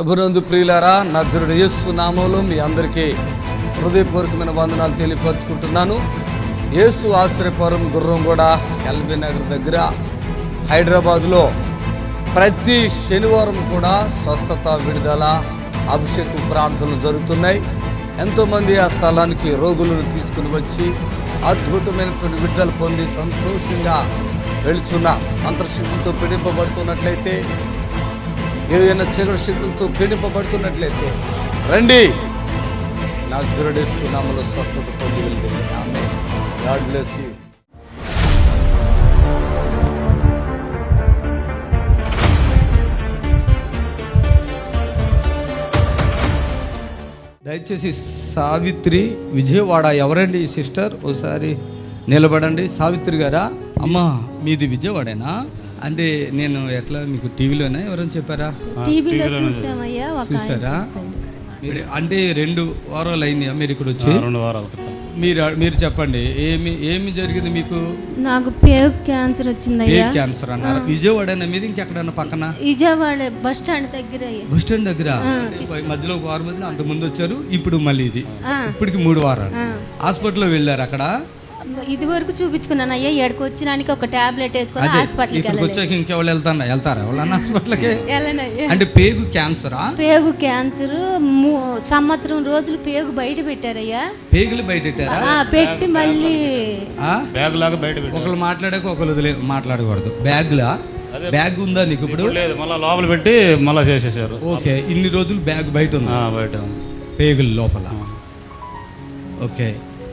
ప్రభునందు ప్రియులారా, నజరుడు యేసు నామములో మీ అందరికీ హృదయపూర్వకమైన వందనాలు తెలియపరుచుకుంటున్నాను. యేసు ఆశ్రయపురం గుర్రంగూడ ఎల్బీ నగర్ దగ్గర హైదరాబాద్లో ప్రతి శనివారం కూడా స్వస్థత, విడుదల, అభిషేకం ప్రార్థనలు జరుగుతున్నాయి. ఎంతోమంది ఆ స్థలానికి రోగులను తీసుకుని వచ్చి అద్భుతమైనటువంటి విడుదల పొంది సంతోషంగా వెళుచున్న అంతర్శక్తులతో పీడింపబడుతున్నట్లయితే, ఏదైనా చీకటి శక్తులతో పీడింపబడుతున్నట్లయితే రండి, నజరేయుడు యేసు నామములో స్వస్థత పొంది వెళ్తే. ఆమేన్. God bless you. దయచేసి సావిత్రి విజయవాడ. ఎవరండి ఈ సిస్టర్? ఒకసారి నిలబడండి. సావిత్రి గారా? అమ్మ మీది విజయవాడేనా? అంటే నేను ఎట్లా మీకు టీవీలోనే ఎవరైనా చెప్పారా? చూసారా? అంటే 2 వారాలు అయింది మీరు ఇక్కడ వచ్చి? 2 వారాలు. మీరు చెప్పండి, ఏమి జరిగింది మీకు? నాకు పేగు క్యాన్సర్ వచ్చింది. పేగు క్యాన్సర్ అన్నారు. విజయవాడైనా మీద ఇంకెక్కడన్నా పక్కన? విజయవాడ బస్ స్టాండ్ దగ్గర. బస్ స్టాండ్ దగ్గర మధ్యలో 1 వారం మధ్యలో అంత ముందు వచ్చారు, ఇప్పుడు మళ్ళీ ఇది ఇప్పటికి 3 వారాలు హాస్పిటల్లో వెళ్ళారు. అక్కడ ఇది వరకు చూపించుకున్నాను అయ్యా. ఎక్కడికి వచ్చినానికి ఒక టాబ్లెట్ వేసుకొని హాస్పిటల్కి వచ్చాక ఇంకెవరు వెళ్తారా ఎవరన్నా హాస్పిటల్కి? అంటే పేగు క్యాన్సరా? పేగు క్యాన్సర్ సంవత్సరం రోజులు పేగు బయట పెట్టారయ్యా. పేగులు బయట పెట్టారా? పెట్టి మళ్ళీ బ్యాగ్ లాగా బయట ఒకళ్ళు మాట్లాడాక ఒకళ్ళు మాట్లాడకూడదు. బ్యాగ్ ఉందా నీకు ఇప్పుడు? లేదు, మళ్ళీ లోపల పెట్టి మళ్ళీ చేసేసారు. ఓకే, ఇన్ని రోజులు బ్యాగ్ బయట ఉంది. బయట పేగుల లోపల. ఓకే,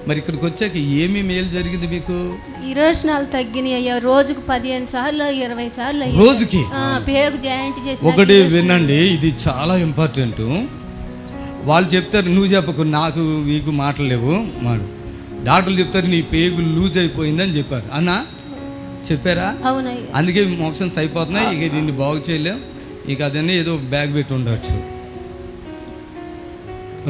మరి ఇక్కడికి వచ్చాక ఏమి మేలు జరిగింది మీకు? ఇరోషనాలు తగ్గినాయి అయ్యా. రోజుకు 15 సార్లు 20 సార్లు రోజుకి పేగు జాయింట్ చేసి. ఒకటి వినండి, ఇది చాలా ఇంపార్టెంట్. వాళ్ళు చెప్తారు, నువ్వు చెప్పకు, నాకు మీకు మాటలేవు. డాక్టర్లు చెప్తారు నీ పేగు లూజ్ అయిపోయిందని చెప్పారు. అన్నా చెప్పారా? అవునయ్యా. అందుకే మోక్షన్స్ అయిపోతున్నాయి. ఇక దీన్ని బాగు చేయలేం. ఇక అదన్నీ ఏదో బ్యాగ్ పెట్టి ఉండొచ్చు.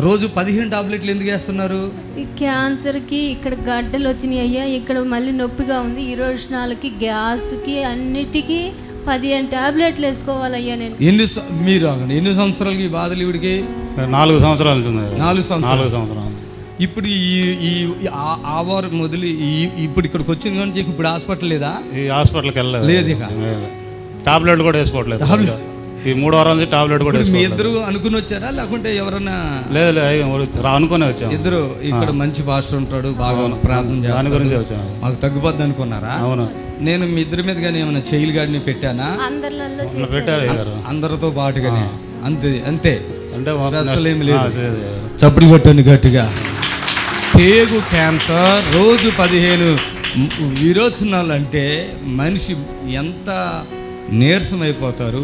రోజు 15 టాబ్లెట్లు ఎందుకు వేస్తున్నారు? ఈ క్యాన్సర్కి ఇక్కడ గడ్డలు వచ్చినాయి అయ్యా. ఇక్కడ మళ్ళీ నొప్పిగా ఉంది. ఇరోషనాలకి, గ్యాస్కి, అన్నిటికీ 15 టాబ్లెట్లు వేసుకోవాలయ్యా నేను. మీరు ఎన్ని సంవత్సరాలకి ఈ బాధలు? ఇవిడికి 4 సంవత్సరాలు. 4 సంవత్సరాలు. ఇప్పుడు ఈ వారం మొదలు ఇప్పుడు ఇక్కడికి వచ్చింది కానీ ఇప్పుడు హాస్పిటల్ లేదా? ఈ హాస్పిటల్కి వెళ్ళలేదు. లేదు, ఇక టాబ్లెట్ కూడా వేసుకోవట్లేదు. ఈ 3 వారాల నుంచి టాబ్లెట్ కూడా. మీ ఇద్దరు అనుకుని వచ్చారా లేకుంటే ఎవరన్నా? లేదు, అనుకునే వచ్చాము. ఇద్దరు ఇక్కడ మంచి పాస్టర్ ఉంటాడు, బాగా ప్రార్థన చేస్తాడు, మాకు తగ్గిపోద్ది అనుకున్నారా? అవును. నేను మీ ఇద్దరి మీద కానీ ఏమైనా చైల్డ్ గార్డ్ని పెట్టానా? అందరితో పాటుగానే. అంతే అంటే స్పెషల్ ఏమి లేదు. చప్పుడు కొట్టండి గట్టిగా. పేగు క్యాన్సర్ రోజు 15 విరోచనాలు అంటే మనిషి ఎంత నీరసం అయిపోతారు,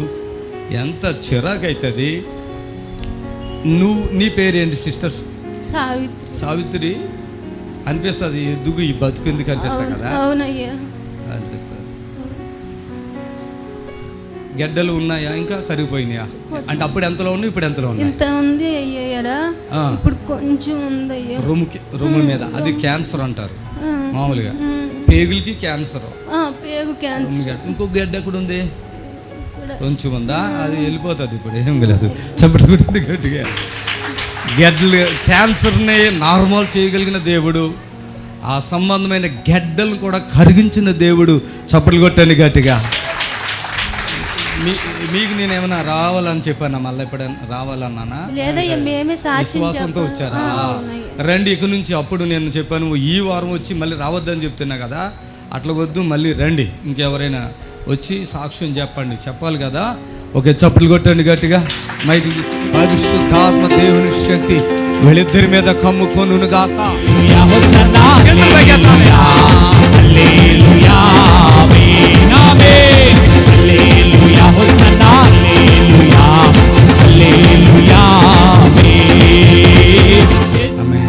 ఎంత చిరాకు అవుతుంది. నీ పేరేంటి సిస్టర్స్? సావిత్రి అనిపిస్తుంది. ఎద్దుగు ఈ బతుకు ఎందుకు అనిపిస్తుంది కదా? అవునయ్యా, అనిపిస్తుంది. గడ్డలు ఉన్నాయా? ఇంకా కరిగిపోయినాయా? అంటే అప్పుడు ఎంతలో ఉన్నాయి, ఇప్పుడు ఎంతలో ఉన్నాయి? ఇంత ఉంది అయ్యా, ఇప్పుడు కొంచెం ఉంది అయ్యా. రొమ్ము మీద అది క్యాన్సర్ అంటారు మామూలుగా. పేగులకి క్యాన్సర్. పేగు క్యాన్సర్. ఇంకో గడ్డ ఎక్కడ ఉంది? కొంచెం ఉందా? అది వెళ్ళిపోతుంది. ఇప్పుడు ఏం లేదు. చప్పటి గట్టిగా. గడ్డలు క్యాన్సర్ని నార్మల్ చేయగలిగిన దేవుడు, ఆ సంబంధమైన గడ్డలు కూడా కరిగించిన దేవుడు. చప్పట్లు కొట్టండి గట్టిగా. మీకు నేను ఏమైనా రావాలని చెప్పానా? మళ్ళీ ఎప్పుడైనా రావాలన్నానా? విశ్వాసంతో వచ్చారా? రండి ఇక నుంచి. అప్పుడు నేను చెప్పాను ఈ వారం వచ్చి మళ్ళీ రావద్దని చెప్తున్నా కదా, అట్లా వద్దు, మళ్ళీ రండి. ఇంకెవరైనా వచ్చి సాక్ష్యం చెప్పాలి కదా. ఓకే, చప్పులు కొట్టండి గట్టిగా. మైకులు తీసుకుని పరిశుద్ధాత్మ దేవుని శక్తి వీళ్ళిద్దరి మీద కమ్ముకొను గాక.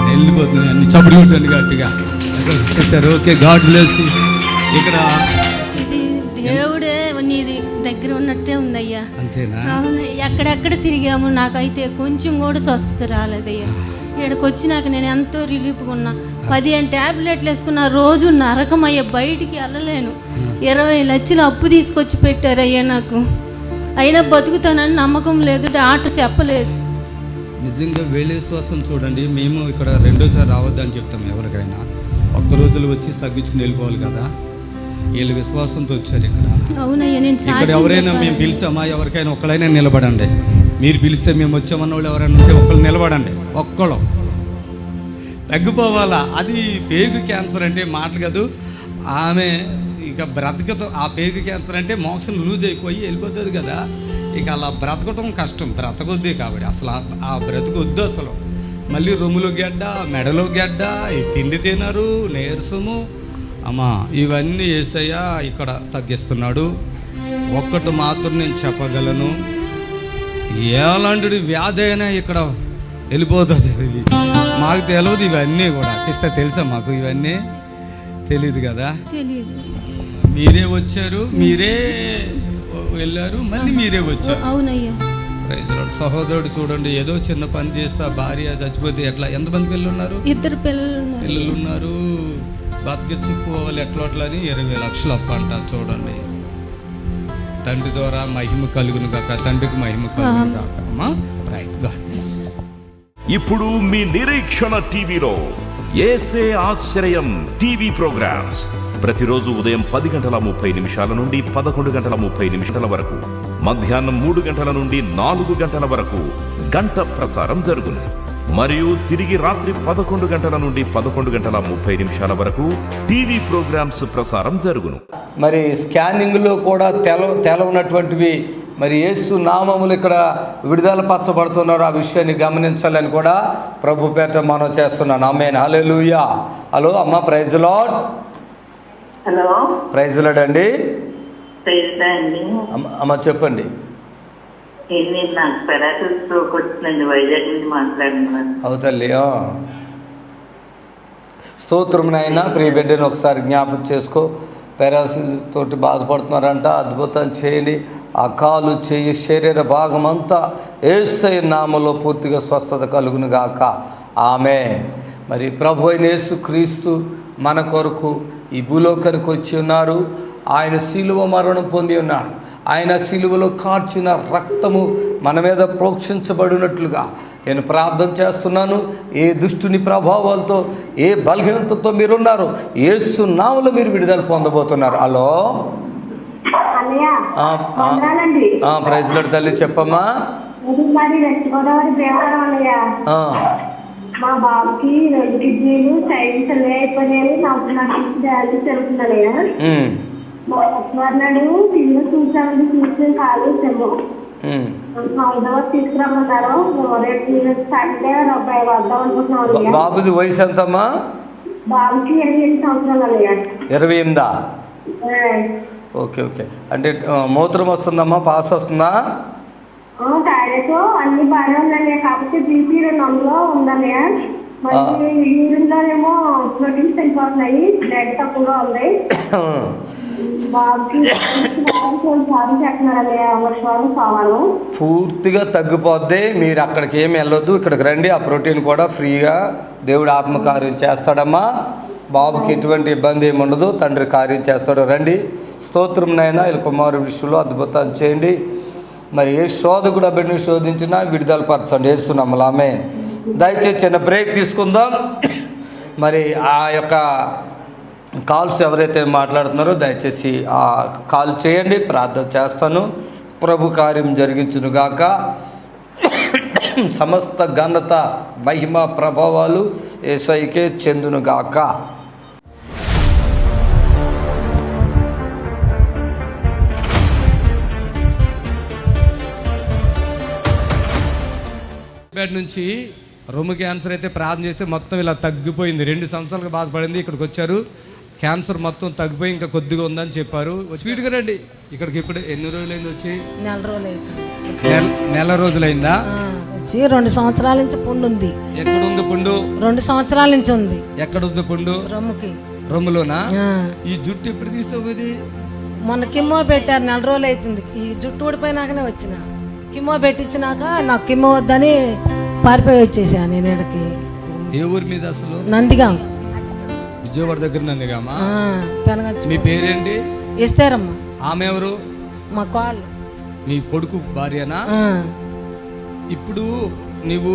వెళ్ళిపోతున్నాయి అన్ని. చప్పుడు కొట్టండి గట్టిగా. Okay, God bless. ఇక్కడ దేవుడే నీది దగ్గర ఉన్నట్టే ఉందయ్యా. అంతేనా? అవును, ఎక్కడెక్కడ తిరిగాము, నాకైతే కొంచెం కూడా స్వస్థత రాలేదయ్యా. ఇక్కడికి వచ్చినాక నేను ఎంతో రిలీఫ్గా ఉన్నా. 15 టాబ్లెట్లు వేసుకున్న. రోజు నరకమయ్యా, బయటికి వెళ్ళలేను. 20 లక్షలు అప్పు తీసుకొచ్చి పెట్టారయ్యా నాకు. అయినా బతుకుతానని నమ్మకం లేదు, డాక్టర్ చెప్పలేదు. నిజంగా వీళ్ళ విశ్వాసం చూడండి. మేము ఇక్కడ రెండోసారి రావద్దని చెప్తాం ఎవరికైనా. ఒక్క రోజులు వచ్చి తగ్గించుకుని వెళ్ళిపోవాలి కదా. వీళ్ళ విశ్వాసంతో వచ్చారు ఇక్కడ. అవునయ్యా, నేను ఇక్కడ ఎవరైనా మేము పిలిచామా, ఎవరికైనా ఒక్కడైనా నిలబడండి. మీరు పిలిస్తే మేము వచ్చామన్న వాళ్ళు ఎవరైనా ఉంటే ఒక్కళ్ళు నిలబడండి. ఒక్కళ్ళు తగ్గిపోవాలా. అది పేగు క్యాన్సర్ అంటే మాటలు కాదు. ఆమె ఇక బ్రతకటం, ఆ పేగు క్యాన్సర్ అంటే మోక్షం లూజ్ అయిపోయి వెళ్ళిపోతుంది కదా. ఇక అలా బ్రతకటం కష్టం, బ్రతకొద్ది కాబట్టి అసలు ఆ బ్రతకొద్దు అసలు. మళ్ళీ రొమ్ములో గడ్డ, మెడలో గడ్డ, ఈ తిండి తినరు, నీరసము, అమ్మా ఇవన్నీ యేసయ్య ఇక్కడ తగ్గిస్తున్నాడు. ఒక్కటి మాత్రం నేను చెప్పగలను, ఎలాంటి వ్యాధి అయినా ఇక్కడ వెళ్ళిపోతుంది. మాకు తెలియదు ఇవన్నీ కూడా. సిస్టర్ తెలుసా మాకు ఇవన్నీ? తెలియదు కదా. తెలియదు. మీరే వచ్చారు, మీరే వెళ్ళారు, మళ్ళీ మీరే వచ్చారు. అవునయ్యా. Praise Lord. సహోదరుడు చూడండి, ఏదో చిన్న పని చేస్తా భార్య చచ్చిపోతే ఎట్లా, ఎంతమంది పిల్లలు ఉన్నారు? 2 పిల్లలు ఉన్నారు. బతికించుకోవాలి ఎట్లా అట్లా అని 20 లక్షలు అప్ప అంట. చూడండి, తండ్రి ద్వారా మహిమ కలుగును కాక, తండ్రికి మహిమ కలుగును కాక. అమ్మా రైట్ గాడ్. ఇప్పుడు మీ నిరీక్షణ టీవీలో యేసే ఆశ్రయం టీవీ ప్రోగ్రామ్స్ ప్రతిరోజు ఉదయం 10:30 నుండి 11:30 వరకు, మధ్యాహ్నం 3 గంటల నుండి 4 గంటల వరకు గంట ప్రసారం జరుగును. మరియు తిరిగి రాత్రి 11 గంటల నుండి 11:30 వరకు టీవీ ప్రోగ్రామ్స్ ప్రసారం జరుగును. మరి స్కానింగ్లో కూడా తెలవనటువంటివి మరి యేసు నామములు ఇక్కడ విడుదల పరచబడుతున్నారు. ఆ విషయాన్ని గమనించాలని కూడా ప్రభు పేట మనం చేస్తున్నాను. ఆమేన్. హల్లెలూయా. హలో అమ్మ, praise Lord. Hello, praise Lord అండి. అమ్మ చెప్పండి. నాకు పెరాసిస్ స్ట్రోక్ వచ్చిందండి, వైజాగ్ నుంచి మాట్లాడుతున్నాను. అవుతల్లి, స్తోత్రం నాయన. ప్రియ బిడ్డను ఒకసారి జ్ఞాపకం చేసుకో. పెరాసిస్ తోటి బాధపడుతున్నారంట, అద్భుతం చేయండి. ఆ కాలు, చేయి, శరీర భాగం అంతా యేసయ్య నామములో పూర్తిగా స్వస్థత కలుగును గాక. ఆమేన్. మరి ప్రభు అయిన యేసు క్రీస్తు మన కొరకు ఈ భూలోకానికి వచ్చి ఉన్నారు. ఆయన శిలువ మరణం పొంది ఉన్నాడు. ఆయన శిలువలో కార్చిన రక్తము మన మీద ప్రోక్షించబడినట్లుగా నేను ప్రార్థన చేస్తున్నాను. ఏ దుష్టుని ప్రభావాలతో, ఏ బలహీనతతో మీరున్నారు, యేసు నామములో మీరు విడుదల పొందబోతున్నారు. హలో, ప్రైజ్ లార్డ్ తల్లి, చెప్పమ్మా. మా బాబుకి 2 కిడ్నీలు సైన్స్ అయిపోయినాయి. నాకు డయాలసిస్ జరుగుతున్నాయా. మా అన్నాడు పిల్లలు చూసి కాలేసాము. హైదరాబాద్ తీసుకురమ్మన్నారు. రేపు సండే వద్దాం అనుకుంటున్నాం. బాబుది వయసు ఎంతమ్మా? బాబుకి 28 సంవత్సరాలు. 28. Okay okay. అంటే మూత్రం వస్తుందమ్మా, పాస్ వస్తుందా? టాయిలెట్ అన్ని బాగానే ఉన్నాయి. కాకపోతే బీపీ 200 ఉందన్నయ్య. మరి యూరిన్లోనేమో ప్రోటీన్స్ వెళ్ళిపోతున్నాయి, బ్లడ్ తక్కువగా ఉంది. బాబుకి పూర్తిగా తగ్గిపోద్ది. మీరు అక్కడికి ఏమి వెళ్ళొద్దు, ఇక్కడికి రండి. ఆ ప్రోటీన్ కూడా ఫ్రీగా దేవుడు ఆత్మకార్యం చేస్తాడమ్మా. బాబుకి ఎటువంటి ఇబ్బంది ఏమి ఉండదు, తండ్రి కార్యం చేస్తాడు. రండి. స్తోత్రం నాయనా. వీళ్ళ కుమారు విషయంలో అద్భుతాలు చేయండి. మరి ఏ శోధకుడు ఆ బిడ్డను శోధించినా విడుదల పరచండి. వేస్తున్నాము. ఆమేన్. దయచేసి చిన్న బ్రేక్ తీసుకుందాం. మరి ఆ యొక్క కాల్స్ ఎవరైతే మాట్లాడుతున్నారో దయచేసి ఆ కాల్ చేయండి, ప్రార్థన చేస్తాను. ప్రభు కార్యం జరిగించునుగాక. సమస్త ఘనత, మహిమ, ప్రభావాలు యేసయ్యకే చెందునుగాక. నుంచి రొమ్ము క్యాన్సర్ అయితే ప్రార్థన చేస్తే మొత్తం ఇలా తగ్గిపోయింది. 2 సంవత్సరాలుగా బాధపడింది. ఇక్కడికి వచ్చారు, క్యాన్సర్ మొత్తం తగ్గిపోయి ఇంకా కొద్దిగా ఉందని చెప్పారు. స్పీడ్గా రండి. ఇక్కడికి ఇప్పుడు ఎన్ని రోజులైంది వచ్చి? నెల రోజులైందా? వచ్చి 2 సంవత్సరాల నుంచి పుండు ఉంది. ఎక్కడ ఉంది పుండు? 2 సంవత్సరాల నుంచి ఉంది. ఎక్కడ ఉంది పుండు? రొమ్ముకి. రొమ్ములోనా? ఈ జుట్టు ఎప్పుడు తీసుకోది? మొన్న కిమ్మో పెట్టారు, 4 రోజులు అవుతుంది. ఈ జుట్టు ఊడిపోయినాకనే వచ్చిన. కిమ్మో పెట్టించినాక నాకు కిమ్మో వద్దని పారిపోయి వచ్చేసా నేను ఇక్కడికి. ఏ ఊరి మీద అసలు? నందిగాం. విజయవాడ దగ్గర నందిగామా? పెనగచ్చు. మీ పేరేంటి? ఇస్తారమ్మా. ఆమె ఎవరు? మా కాళ్ళు. మీ కొడుకు భార్యనా? ఆ, ఇప్పుడు నువ్వు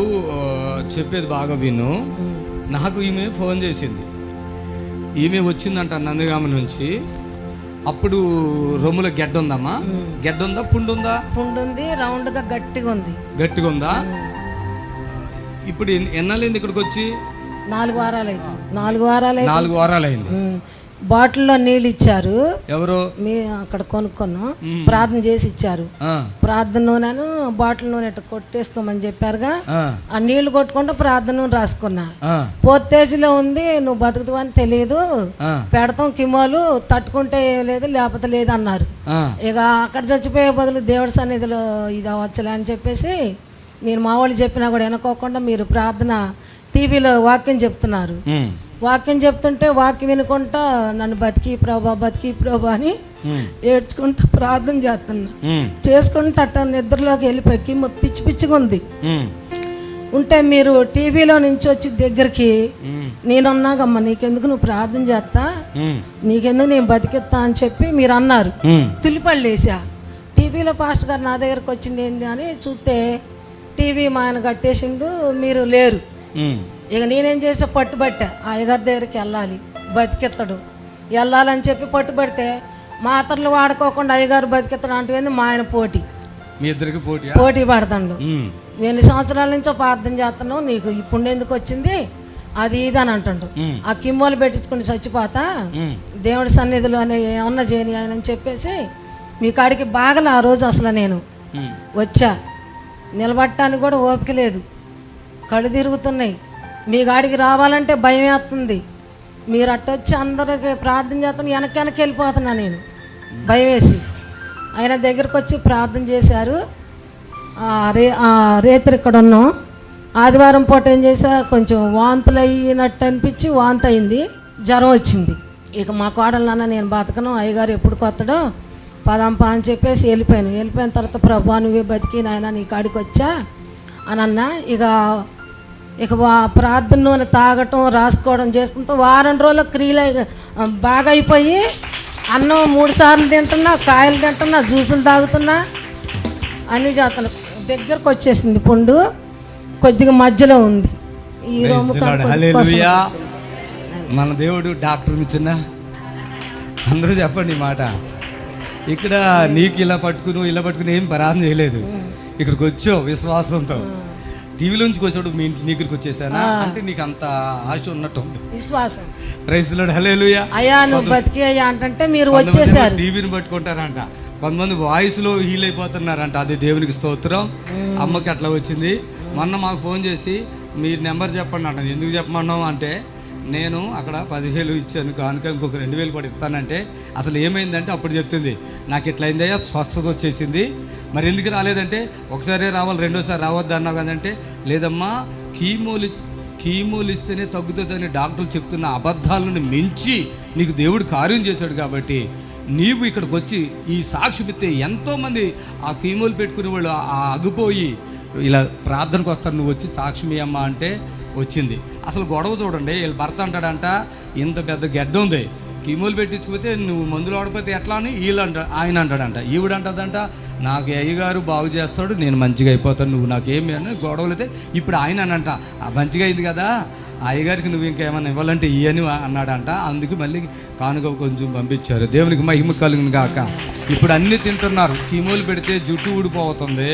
చెప్పేది బాగా విను. నాకు ఈమె ఫోన్ చేసింది. ఈమె వచ్చిందంట నందిగామ నుంచి. అప్పుడు రొమ్ములో గెడ్డ ఉందమ్మా? గెడ్డ ఉందా, పుండు ఉందా? పుండు ఉంది, రౌండ్గా గట్టిగా ఉంది. గట్టిగా ఉందా? ఇప్పుడు ఎన్నాళ్ళైంది ఇక్కడికి వచ్చి? 4 వారాలు అయితే 4 వారాలు అయితే 4 వారాలు అయింది. బాటిల్లో నీళ్ళు ఇచ్చారు. ఎవరు? మీ అక్కడ కొనుక్కున్నాం, ప్రార్థన చేసి ఇచ్చారు. ప్రార్థన నూనెను బాటిల్ నూనె కొట్టేసుకోమని చెప్పారుగా. ఆ నీళ్లు కొట్టుకుంటూ ప్రార్థన నూనె రాసుకున్నా. 4th స్టేజ్లో ఉంది, నువ్వు బతుకుతావు అని తెలియదు, పెడతాం కిమోలు, తట్టుకుంటే ఏం లేదు లేకపోతే లేదు అన్నారు. ఇక అక్కడ చచ్చిపోయే బదులు దేవుడి సన్నిధిలో ఇది అవ్వచ్చులే అని చెప్పేసి నేను మా వాళ్ళు చెప్పినా కూడా వినుకోకుండా మీరు ప్రార్థన టీవీలో వాక్యం చెప్తున్నారు. వాక్యం చెప్తుంటే వాక్యం వినుకుంటా నన్ను బతికి ప్రభా అని ఏడ్చుకుంటూ ప్రార్థన చేస్తున్నా. చేసుకుంటూ అట్ట నిద్రలోకి వెళ్ళిపోయి పిచ్చి పిచ్చిగా ఉంది. ఉంటే మీరు టీవీలో నుంచి వచ్చి దగ్గరికి నేనున్నాగమ్మా, నీకెందుకు నువ్వు ప్రార్థన చేస్తా, నీకెందుకు నేను బతికిస్తా అని చెప్పి మీరు అన్నారు. తులిపళ్ళు వేసా. టీవీలో పాస్టర్ గారు నా దగ్గరకు వచ్చింది ఏంది అని చూస్తే టీవీ మా ఆయన కట్టేసిండు, మీరు లేరు. ఇక నేనేం చేసా, పట్టుబట్టా అయ్యగారి దగ్గరికి వెళ్ళాలి, బతికెత్తడు వెళ్ళాలని చెప్పి పట్టుబడితే మాత్రలు వాడుకోకుండా అయ్యగారు బతికెత్తడు అంటే మా ఆయన పోటీ, మీ ఇద్దరికి పోటీ పడతాడు. ఎన్ని సంవత్సరాల నుంచో ప్రార్థన చేస్తున్నావు, నీకు ఇప్పుడు ఎందుకు వచ్చింది అది ఇది అని అంటాడు. ఆ కిమ్మోలు పెట్టించుకుని చచ్చిపోతా దేవుడి సన్నిధిలోనే ఏమన్నా చేయని ఆయన అని చెప్పేసి మీ కాడికి బాగలే. ఆ రోజు అసలు నేను వచ్చా, నిలబడటానికి కూడా ఓపిక లేదు, కళ్ళు తిరుగుతున్నాయి. మీ గాడికి రావాలంటే భయం వేస్తుంది. మీరు అట్టొచ్చి అందరికి ప్రార్థన చేస్తాను, వెనక్కి వెళ్ళిపోతున్నా నేను భయం వేసి. ఆయన దగ్గరకు వచ్చి ప్రార్థన చేశారు. రేత్రి ఇక్కడ ఉన్నాం. ఆదివారం పూట ఏం చేసా, కొంచెం వాంతులు అయినట్టు అనిపించి వాంతి అయింది, జ్వరం వచ్చింది. ఇక మా కోడలు నాన్న నేను బతకను, అయ్యగారు ఎప్పుడు కొత్తడో పదంపా అని చెప్పేసి వెళ్ళిపోయాను. వెళ్ళిపోయిన తర్వాత ప్రభా నువ్వే బతికి నాయన నీ కాడికి వచ్చా అని అన్నా. ఇక ప్రార్థన నూనె తాగటం రాసుకోవడం చేసుకుంటూ వారం రోజుల్లో క్రియలు బాగా అయిపోయి అన్నం 3 సార్లు తింటున్నా, కాయలు తింటున్నా, జ్యూసులు తాగుతున్నా, అన్నీ చేస్తున్నా. దగ్గరకు వచ్చేసింది పుండు, కొద్దిగా మధ్యలో ఉంది. ఈ రొమ్ము మన దేవుడు డాక్టర్ ఇచ్చిన అందరూ చెప్పండి ఈ మాట. ఇక్కడ నీకు ఇలా పట్టుకుని ఏం ప్రార్థన చేయలేదు, ఇక్కడికి వచ్చావు విశ్వాసంతో. టీవీలోంచి వచ్చాడు మీ ఇంటి దగ్గరికి వచ్చేసానా అంటే నీకు అంత ఆశ ఉన్నట్టుంది. విశ్వాసం. ప్రైజ్ ది లార్డ్, హల్లెలూయా. అయ్యా నువ్వు బతికి అయ్యా అంటే మీరు వచ్చేసారు. టీవీని పట్టుకుంటారంట, కొంతమంది వాయిస్లో హీల్ అయిపోతున్నారంట. అది దేవునికి స్తోత్రం. అమ్మకి అట్లా వచ్చింది. మొన్న మాకు ఫోన్ చేసి మీరు నెంబర్ చెప్పండి అంట. ఎందుకు చెప్పమన్నాం అంటే నేను అక్కడ 10,000 ఇచ్చాను కానుక, ఇంకొక 2,000 కూడా ఇస్తానంటే అసలు ఏమైందంటే అప్పుడు చెప్తుంది నాకు ఇట్లా అయిందయ్యా, స్వస్థత వచ్చేసింది. మరి ఎందుకు రాలేదంటే ఒకసారి రావాలి, రెండోసారి రావద్దు అన్నావు కదంటే లేదమ్మా కీమోలు ఇస్తేనే తగ్గుతుందని డాక్టర్లు చెప్తున్న అబద్ధాలను మించి నీకు దేవుడు కార్యం చేశాడు కాబట్టి నీవు ఇక్కడికి వచ్చి ఈ సాక్ష్యం ఇస్తే ఎంతోమంది ఆ కీమోలు పెట్టుకునే వాళ్ళు ఆగిపోయి ఇలా ప్రార్థనకు వస్తారు, నువ్వు వచ్చి సాక్ష్యం ఇయ్యమ్మా అంటే వచ్చింది. అసలు గొడవ చూడండి, వీళ్ళు భర్త అంటాడంట ఇంత పెద్ద గెడ్డ ఉంది, కీమోలు పెట్టించుకుపోతే నువ్వు మందులు ఆడిపోతే ఎట్లా అని ఆయన అంటాడంట. ఈవిడంటదంట నాకు అయ్యగారు బాగు చేస్తాడు, నేను మంచిగా అయిపోతాను, నువ్వు నాకేమి అని గొడవలు అయితే. ఇప్పుడు ఆయన అనంట మంచిగా అయింది కదా అయ్యగారికి నువ్వు ఇంకేమైనా ఇవ్వాలంటే ఇయ్యని అన్నాడంట. అందుకు మళ్ళీ కానుక కొంచెం పంపించారు. దేవునికి మహిమ కలుగును గాక. ఇప్పుడు అన్నీ తింటున్నారు. కీమోలు పెడితే జుట్టు ఊడిపోతుంది,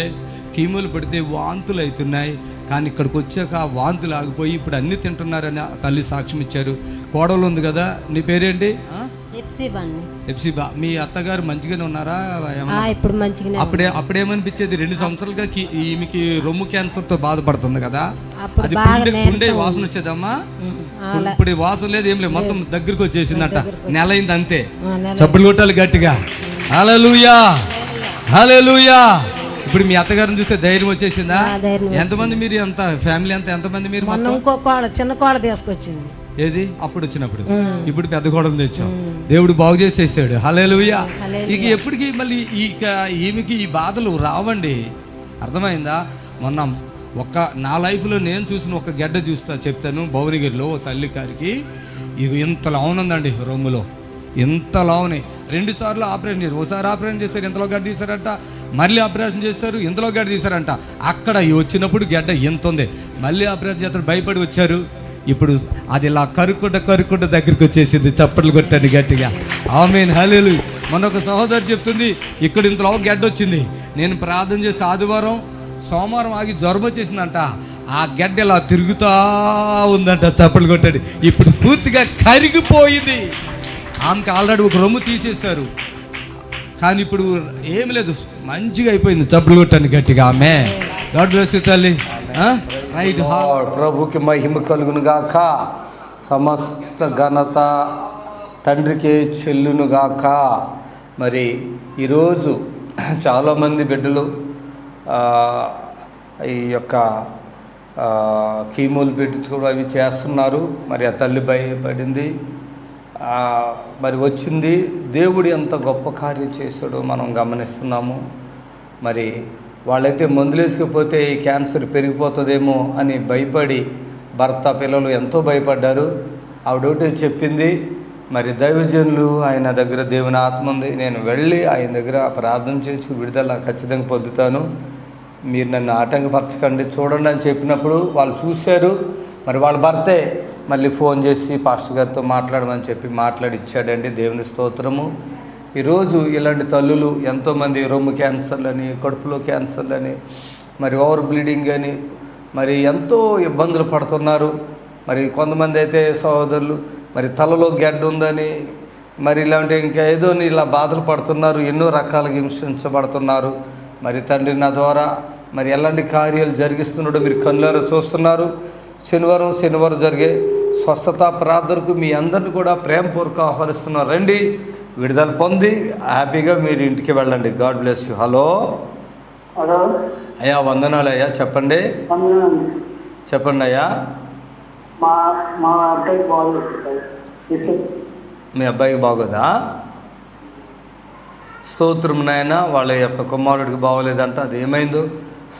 కీమోలు పెడితే వాంతులు అవుతున్నాయి. కానీ ఇక్కడికి వచ్చాక వాంతులు ఆగిపోయి ఇప్పుడు అన్నీ తింటున్నారని తల్లి సాక్ష్యం ఇచ్చారు. కోడలు ఉంది కదా, నీ పేరేంటి? ఎప్సిబా. మీ అత్తగారు మంచిగానే ఉన్నారా? ఇప్పుడు మంచిగానే. అప్పుడేమనిపించేది 2 సంవత్సరాలుగా ఈమెకి రొమ్ము క్యాన్సర్తో బాధపడుతుంది కదా, అది గుండె వాసన వచ్చేదమ్మా. ఇప్పుడు వాసన లేదు, ఏం లేదు, మొత్తం దగ్గరికి వచ్చేసిందంట. నెల అయింది అంతే. చప్పులు కొట్టాలి గట్టిగా. హల్లెలూయా, హల్లెలూయా. ఇప్పుడు మీ అత్తగారిని చూస్తే ధైర్యం వచ్చేసిందా? ఎంతమంది మీరు? ఎంత ఫ్యామిలీ అంతా ఎంతమంది మీరు? ఇంకో చిన్న కోడ తీసుకొచ్చింది. ఏది అప్పుడు వచ్చినప్పుడు? ఇప్పుడు పెద్ద కోడలు తెచ్చాం. దేవుడు బాగు చేసేసాడు. హల్లెలూయా. ఇక ఎప్పటికీ మళ్ళీ ఈమెకి ఈ బాధలు రావండి, అర్థమైందా? మొన్న నా లైఫ్లో నేను చూసిన ఒక గెడ్డ చెప్తాను. భువనగిరిలో ఓ తల్లి గారికి ఇక ఇంతలా అవునందండి రొమ్ములో. ఎంత లావునాయి. 2 సార్లు ఆపరేషన్ చేశారు. ఒకసారి ఆపరేషన్ చేశారు, ఇంతలో గడ్డ తీశారంట. మళ్ళీ ఆపరేషన్ చేశారు, ఇంతలో గడ్డ తీశారంట. అక్కడ వచ్చినప్పుడు గడ్డ ఎంత ఉంది. మళ్ళీ ఆపరేషన్ చేస్తారు, భయపడి వచ్చారు. ఇప్పుడు అది ఇలా కరుకుంట దగ్గరికి వచ్చేసింది. చప్పట్లు కొట్టండి గట్టిగా. ఆమేన్, హల్లెలూయా. మొన్న ఒక సహోదరు చెప్తుంది, ఇక్కడ ఇంతలో గడ్డ వచ్చింది. నేను ప్రార్థన చేసి ఆదివారం సోమవారం ఆగి జ్వరం వచ్చేసిందంట. ఆ గడ్డ ఇలా తిరుగుతూ ఉందంట. చప్పట్లు కొట్టండి. ఇప్పుడు పూర్తిగా కరిగిపోయింది. ఆమెకి ఆల్రెడీ ఒక రొమ్ము తీసేశారు, కానీ ఇప్పుడు ఏమి లేదు, మంచిగా అయిపోయింది. చప్పట్లు కొట్టండి గట్టిగా. ఆమె గాడ్ బ్లెస్ యు తల్లి. రైట్. ప్రభుకి మహిమ కలుగును గాక. సమస్త ఘనత తండ్రికి చెల్లును గాక. మరి ఈరోజు చాలామంది బిడ్డలు ఈ యొక్క కీమోలు పెట్టించుకోవడం అవి చేస్తున్నారు. మరి ఆ తల్లి భయపడింది, మరి వచ్చింది. దేవుడు ఎంత గొప్ప కార్యం చేశాడో మనం గమనిస్తున్నాము. మరి వాళ్ళైతే మందులేసుకపోతే ఈ క్యాన్సర్ పెరిగిపోతుందేమో అని భయపడి భర్త పిల్లలు ఎంతో భయపడ్డారు. ఆవిడోటి చెప్పింది, మరి దైవజనులు ఆయన దగ్గర దేవుని ఆత్మ ఉంది, నేను వెళ్ళి ఆయన దగ్గర ప్రార్థన చేసి విడుదల ఖచ్చితంగా పొందుతాను, మీరు నన్ను ఆటంకపరచకండి, చూడండి అని చెప్పినప్పుడు వాళ్ళు చూశారు. మరి వాళ్ళ భర్తే మళ్ళీ ఫోన్ చేసి పాస్టర్ గారితో మాట్లాడమని చెప్పి మాట్లాడిచ్చాడండి. దేవుని స్తోత్రము. ఈరోజు ఇలాంటి తల్లులు ఎంతోమంది రొమ్ము క్యాన్సర్లని, కడుపులో క్యాన్సర్లని, మరి ఓవర్ బ్లీడింగ్ అని, మరి ఎంతో ఇబ్బందులు పడుతున్నారు. మరి కొంతమంది అయితే సహోదరులు మరి తలలో గడ్డ ఉందని, మరి ఇలాంటి ఇంకా ఏదో ఇలా బాధలు పడుతున్నారు, ఎన్నో రకాలుగా హింసించబడుతున్నారు. మరి తండ్రి నా ద్వారా మరి ఎలాంటి కార్యాలు జరిగిస్తున్నాడో మీరు కళ్ళారా చూస్తున్నారు. శనివారం జరిగే స్వస్థత ప్రార్థనకు మీ అందరిని కూడా ప్రేమపూర్వక ఆహ్వానిస్తున్నారు. రండి, విడుదల పొంది హ్యాపీగా మీరు ఇంటికి వెళ్ళండి. God bless you. హలో అయ్యా, వందనాలు అయ్యా. చెప్పండి అయ్యా. మీ అబ్బాయికి బాగోదా? స్తోత్రం నాయన. వాళ్ళ యొక్క కుమారుడికి బాగోలేదంట, అది ఏమైందో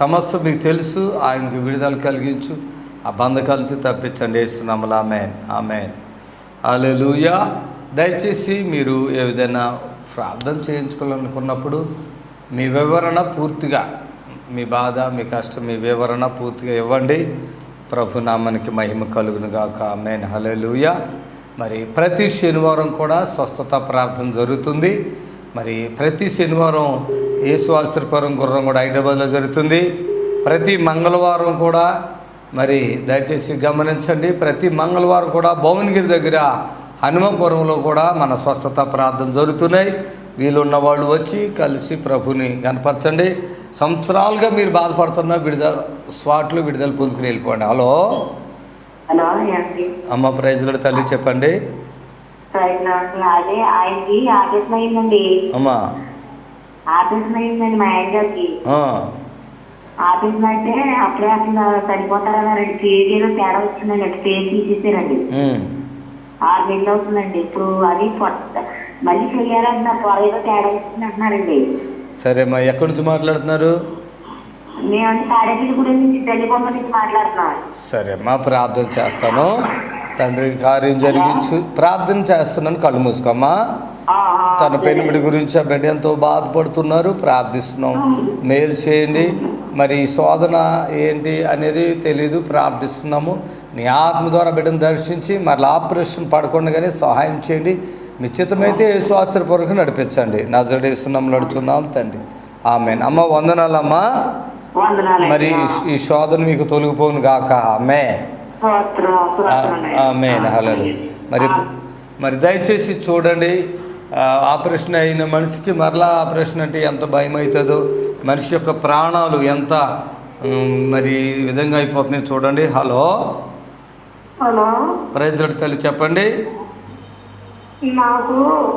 సమస్తం మీకు తెలుసు. ఆయనకి విడుదల కలిగించు, ఆ బంధకాల నుంచి తప్పించండి. యేసునామములో ఆమేన్, ఆమేన్, హల్లెలూయా. దయచేసి మీరు ఏదైనా ప్రార్థన చేయించుకోవాలనుకున్నప్పుడు మీ వివరణ పూర్తిగా, మీ బాధ, మీ కష్టం, మీ వివరణ పూర్తిగా ఇవ్వండి. ప్రభు నామానికి మహిమ కలుగును గాక. ఆమేన్, హల్లెలూయా. మరి ప్రతి శనివారం కూడా స్వస్థత ప్రార్థన జరుగుతుంది. మరి ప్రతి శనివారం యేసు ఆస్త్రపురం గుర్రం కూడా హైదరాబాద్లో జరుగుతుంది. ప్రతి మంగళవారం కూడా మరి దయచేసి గమనించండి, ప్రతి మంగళవారం కూడా భువనగిరి దగ్గర హనుమపురంలో కూడా మన స్వస్థత ప్రార్థన జరుగుతున్నాయి. వీలున్న వాళ్ళు వచ్చి కలిసి ప్రభుని కనపరచండి. సంవత్సరాలుగా మీరు బాధపడుతున్న స్వాట్లు విడుదల పొందుకుని వెళ్ళిపోండి. హలో అమ్మ, ప్రైజ్లో తల్లి చెప్పండి. అదే ఆయనకి ఆపరేషన్ అయిందండి. అమ్మా, ఆపరేషన్ అయిందండి మా ఆయన గారికి. ఆపరేషన్ అయితే అప్పుడే అసలు చనిపోతారన్నారండి. పేరు ఏదో తేడా వచ్చిందండి, అంటే పేరు తీసేసారండి. 6 నెలలు అవుతుందండి. ఇప్పుడు అది మళ్ళీ చెయ్యాలంటున్నారు, త్వర ఏదో తేడా వచ్చింది అంటున్నారండి. సరే అమ్మా, ఎక్కడి నుంచి మాట్లాడుతున్నారు? మేమంటే తాడేపల్లి గురించి తల్లికొండ నుంచి మాట్లాడుతున్నాం. సరే అమ్మా, ప్రార్థన చేస్తాను. తండ్రి కార్యం జరిగించు. ప్రార్థన చేస్తున్నాను, కళ్ళు మూసుకోమ్మా. తన పెనిమిడి గురించి ఆ బిడ్డ ఎంతో బాధపడుతున్నారు, ప్రార్థిస్తున్నాం. మేలు చేయండి. మరి శోధన ఏంటి అనేది తెలీదు, ప్రార్థిస్తున్నాము. నీ ఆత్మ ద్వారా బిడ్డను దర్శించి మరలా ఆపరేషన్ పడకుండానే సహాయం చేయండి. నిశ్చితమైతే యేసువాస్త్రపూర్వకంగా నడిపించండి. నజరేస్తున్నాం, నడుచున్నాం తండ్రి. ఆమేన్. అమ్మ, వందనాలమ్మా. మరి ఈ శోధన మీకు తొలగిపోను గాక. ఆమేన్, ఆమేన్, హల్లెలూయా. మరి దయచేసి చూడండి, ఆపరేషన్ అయిన మనిషికి మరలా ఆపరేషన్ అంటే ఎంత భయం అవుతుందో, మనిషి యొక్క ప్రాణాలు ఎంత మరి విధంగా అయిపోతున్నాయి చూడండి. హలో ప్రైజ్ లార్డ్ తల్లి చెప్పండి. నాకు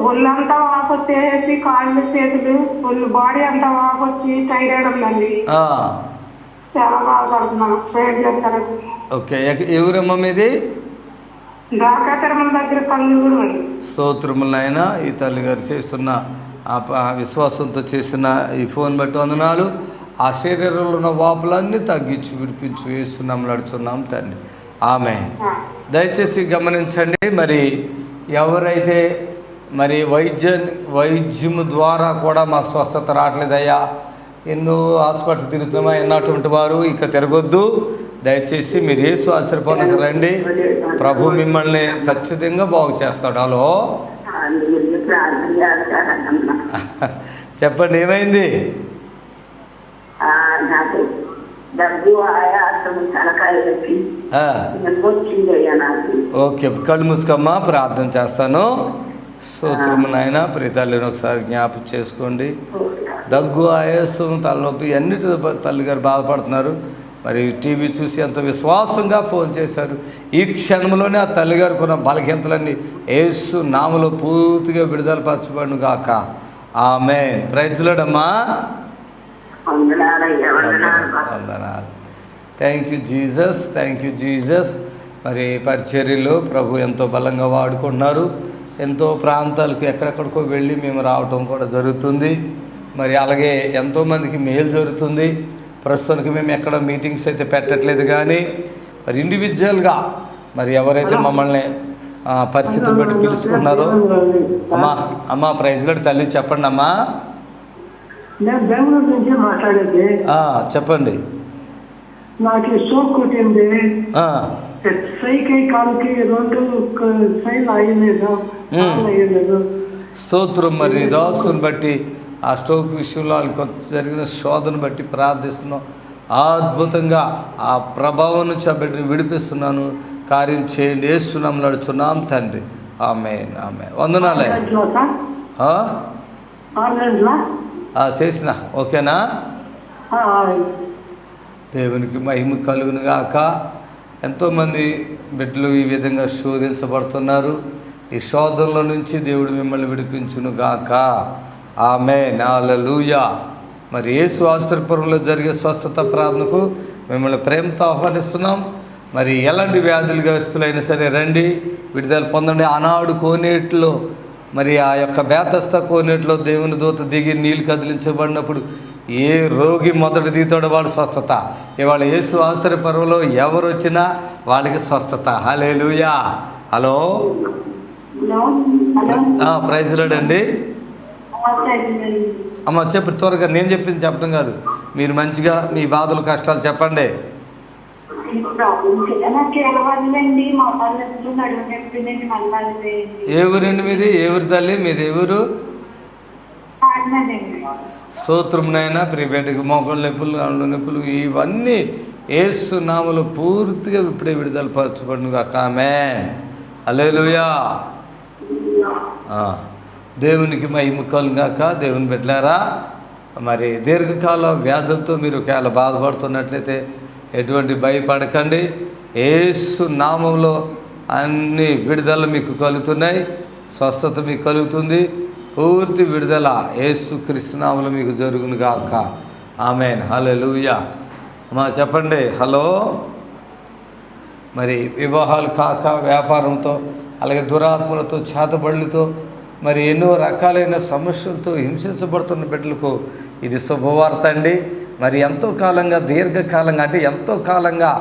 ఒళ్ళంతా వాపొచ్చేసి, కాళ్ళు చేతులు ఒళ్ళు బాడీ అంతా వాపొచ్చి థైరాయిడ్ ఉందండి. చాలా బాధపడుతున్నాను. ప్రేయర్ చేస్తాను. ఓకే, ఎవరమ్మా మీది? ద్వారకాతిరుమల దగ్గర కల్లూరు. స్తోత్రములైనా ఈ తల్లి గారు చేస్తున్న ఆ విశ్వాసంతో చేసిన ఈ ఫోన్ బట్టి వందనాలు. ఆ శరీరంలో ఉన్న వాపులన్నీ తగ్గించి విడిపించి వేస్తున్నాం, నడుచున్నాం తండ్రి. ఆమె దయచేసి గమనించండి. మరి ఎవరైతే మరి వైద్యము ద్వారా కూడా మాకు స్వస్థత రావట్లేదయ్యా, ఎన్నో హాస్పిటల్ తిరుగుతున్నామా అన్నటువంటి వారు ఇక తిరగొద్దు. దయచేసి మీరు యేసు ఆశ్రయపోనకు రండి, ప్రభు మిమ్మల్ని ఖచ్చితంగా బాగు చేస్తాడు. హలో చెప్పండి, ఏమైంది? నాకు దగ్గు, ఆయాసం, తలకాయ వచ్చి వచ్చిందయ్యా నాకు. ఓకే, కళ్ళు మూసుకోమ్మా, ప్రార్థన చేస్తాను. స్తోత్రము నాయన. ప్రియతల్లిని ఒకసారి జ్ఞాపకం చేసుకోండి. దగ్గు, ఆయాసం, తలనొప్పి అన్నిటి తల్లిగారు బాధపడుతున్నారు. మరి టీవీ చూసి ఎంతో విశ్వాసంగా ఫోన్ చేశారు. ఈ క్షణంలోనే ఆ తల్లిగారికి ఉన్న బలహీనతలన్నీ యేసు నామములో పూర్తిగా విడుదల పరచబడును గాక. ఆమేన్. ప్రైజ్ ది లార్డ్ అమ్మా. వందనాలు. Thank you Jesus, thank you Jesus. మరి పరిచర్యలో ప్రభు ఎంతో బలంగా వాడుకుంటున్నారు. ఎంతో ప్రాంతాలకు ఎక్కడెక్కడికో వెళ్ళి మేము రావటం కూడా జరుగుతుంది. మరి అలాగే ఎంతోమందికి మేలు జరుగుతుంది. ప్రస్తుతానికి మేము ఎక్కడ మీటింగ్స్ అయితే పెట్టట్లేదు, కానీ మరి ఇండివిజువల్గా మరి ఎవరైతే మమ్మల్ని పరిస్థితులు బట్టి పిలుచుకున్నారో. అమ్మా ప్రైజ్ లార్డ్ తల్లి, చెప్పండి అమ్మా. నేను బెంగళూరు నుంచి మాట్లాడేది. చెప్పండి. నాకు షోక్ కొట్టింది, సైకి కాలుకి రెండు సైలు అయ్యలేదు. స్తోత్రం. మరి దాసుని బట్టి ఆ స్ట్రోక్ విషయంలో వాళ్ళకి జరిగిన శోధన బట్టి ప్రార్థిస్తున్నాం. అద్భుతంగా ఆ ప్రభావం నుంచి ఆ బిడ్డని విడిపిస్తున్నాను. కార్యం చేయండి, యేసునామములో నడుచున్నాం తండ్రి. ఆమేన్, ఆమేన్. వందనాలే. చేసిన ఓకేనా? దేవునికి మహిమ కలుగును గాక. ఎంతోమంది బిడ్డలు ఈ విధంగా శోధించబడుతున్నారు. ఈ శోధనల నుంచి దేవుడు మిమ్మల్ని విడిపించును గాక. ఆమేన్, హల్లెలూయా. మరి యేసు ఆశ్రయపురంలో జరిగే స్వస్థత ప్రార్థనకు మిమ్మల్ని ప్రేమతో ఆహ్వానిస్తున్నాం. మరి ఎలాంటి వ్యాధులుగ్రస్తులైనా సరే రండి, విడుదల పొందండి. ఆనాడు కోనేటిలో మరి ఆ యొక్క బేతస్త కోనేటిలో దేవుని దూత దిగి నీళ్లు కదిలించబడినప్పుడు ఏ రోగి మొదటి దిగుతాడో వాడు స్వస్థత. ఇవాళ యేసు ఆశ్రయపురంలో ఎవరు వచ్చినా వాళ్ళకి స్వస్థత. హల్లెలూయా. హలో, ప్రైజ్ ది లార్డ్ అండి. అమ్మ చెప్పు త్వరగా. నేను చెప్పింది చెప్పడం కాదు, మీరు మంచిగా మీ బాధలు కష్టాలు చెప్పండి. ఏ ఊరండి మీది? ఏ ఊరు తల్లి మీది? ఏ ఊరు? స్తోత్రమునైనా ప్రియబిడ్డకి మోకాళ్ళ నొప్పులు, కాళ్ళ నొప్పులు ఇవన్నీ యేసు నామములో పూర్తిగా ఇప్పుడే విడుదల పరచబడును గాక. ఆమేన్, హల్లెలూయా. దేవునికి మహిమ కలుగును గాక. దేవుని బిడ్డలారా, మరి దీర్ఘకాల వ్యాధులతో మీరు ఒకవేళ బాధపడుతున్నట్లయితే ఎటువంటి భయపడకండి. యేసు నామములో అన్ని విడుదల మీకు కలుగుతున్నాయి, స్వస్థత మీకు కలుగుతుంది. పూర్తి విడుదల యేసు క్రీస్తు నామములో మీకు జరుగును గాక. ఆమేన్, హల్లెలూయా. అమ్మా చెప్పండి. హలో. మరి వివాహాలు కాక వ్యాపారంతో, అలాగే దురాత్మలతో, చేతబడులతో, మరి ఎన్నో రకాలైన సమస్యలతో హింసించబడుతున్న బిడ్డలకు ఇది శుభవార్త అండి. మరి ఎంతో కాలంగా, దీర్ఘకాలంగా అంటే ఎంతో కాలంగా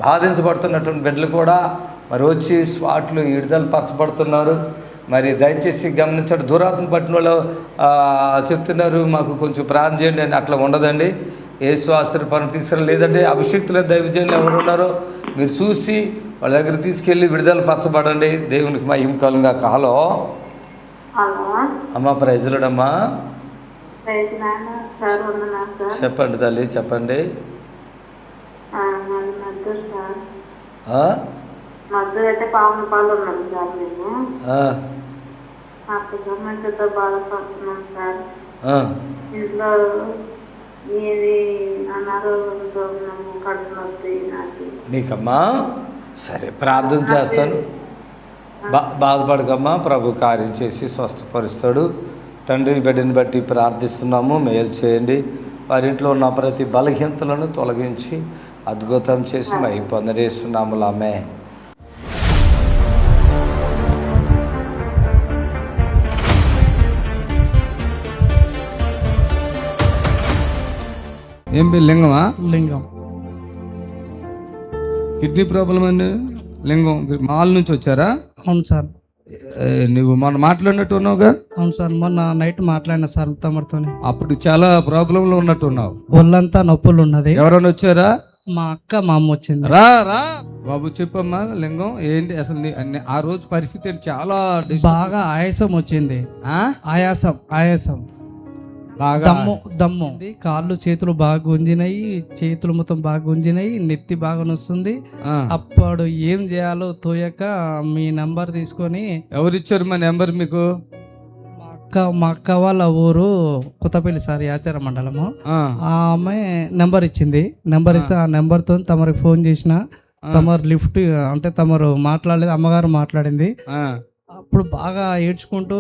బాధించబడుతున్నటువంటి బిడ్డలు కూడా మరి వచ్చి స్వాట్లు విడుదల పరచబడుతున్నారు. మరి దయచేసి గమనించండి. దురాత్మ పట్టిన వాళ్ళు చెప్తున్నారు మాకు కొంచెం ప్రార్థన చేయండి అని. అట్లా ఉండదండి. యేసు ఆశ్రయపురం తీసుకురా, లేదంటే అభిషేక్తుల దైవజనులు ఎవరు ఉన్నారో మీరు చూసి వాళ్ళ దగ్గర తీసుకెళ్ళి విడుదల పరచబడండి. దేవునికి మహిమ కలుగును గాక. హలో అమ్మా, ప్రైజ్ ది లార్డ్ అమ్మా. చెప్పండి తల్లి, చెప్పండి. అయితే పావున పాలు ఉన్నాం సార్. మేము అప్పటితో బాధపడుతున్నాం సార్. ఇంట్లో ఏది అనారోగ్యంతో ఉన్నాము, కడుపు నొప్పి నాకు. నీకమ్మా సరే, ప్రార్థన చేస్తాను. బాధపడకమ్మా, ప్రభు కార్యం చేసి స్వస్థపరుస్తాడు. తండ్రి బిడ్డని బట్టి ప్రార్థిస్తున్నాము, మేలు చేయండి. వారింట్లో ఉన్న ప్రతి బలహీనతలను తొలగించి అద్భుతం చేసి మహిమ పొందజేస్తున్నాము. ఆమేన్. ఏం పేరు? లింగమా? లింగం. కిడ్నీ ప్రాబ్లం అండి. లింగం మాల్ నుంచి వచ్చారా? అవును సార్. నువ్వు మొన్న మాట్లాడినట్టు ఉన్నావుగా? అవును సార్, మొన్న నైట్ మాట్లాడిన సార్ తమరితోనే. అప్పుడు చాలా ప్రాబ్లంలో ఉన్నట్టున్నావు. ఒళ్ళంతా నొప్పులు ఉన్నది. ఎవరైనా వచ్చారా? మా అక్క మా అమ్మ వచ్చింది. రా రా బాబు, చెప్పమ్మా లింగం, ఏంటి అసలు ఆ రోజు పరిస్థితి చాలా బాగా ఆయాసం వచ్చింది. ఆయాసం బాగా దమ్ము కాళ్ళు చేతులు బాగా గుంజినాయి, చేతులు మొత్తం బాగా గుంజినాయి, నెత్తి బాగా నొస్తుంది. అప్పుడు ఏం చేయాలో తోయక మీ నంబర్ తీసుకొని. ఎవరిచ్చారు మా నెంబర్ మీకు? మా అక్క వాళ్ళ ఊరు కొత్తపల్లి సార్, యాచార మండలము. ఆ అమ్మాయి నెంబర్ ఇచ్చింది. నెంబర్ ఇస్తే ఆ నెంబర్తో తమరికి ఫోన్ చేసిన. తమరు లిఫ్ట్ అంటే తమరు మాట్లాడలేదు, అమ్మగారు మాట్లాడింది. అప్పుడు బాగా ఏడ్చుకుంటూ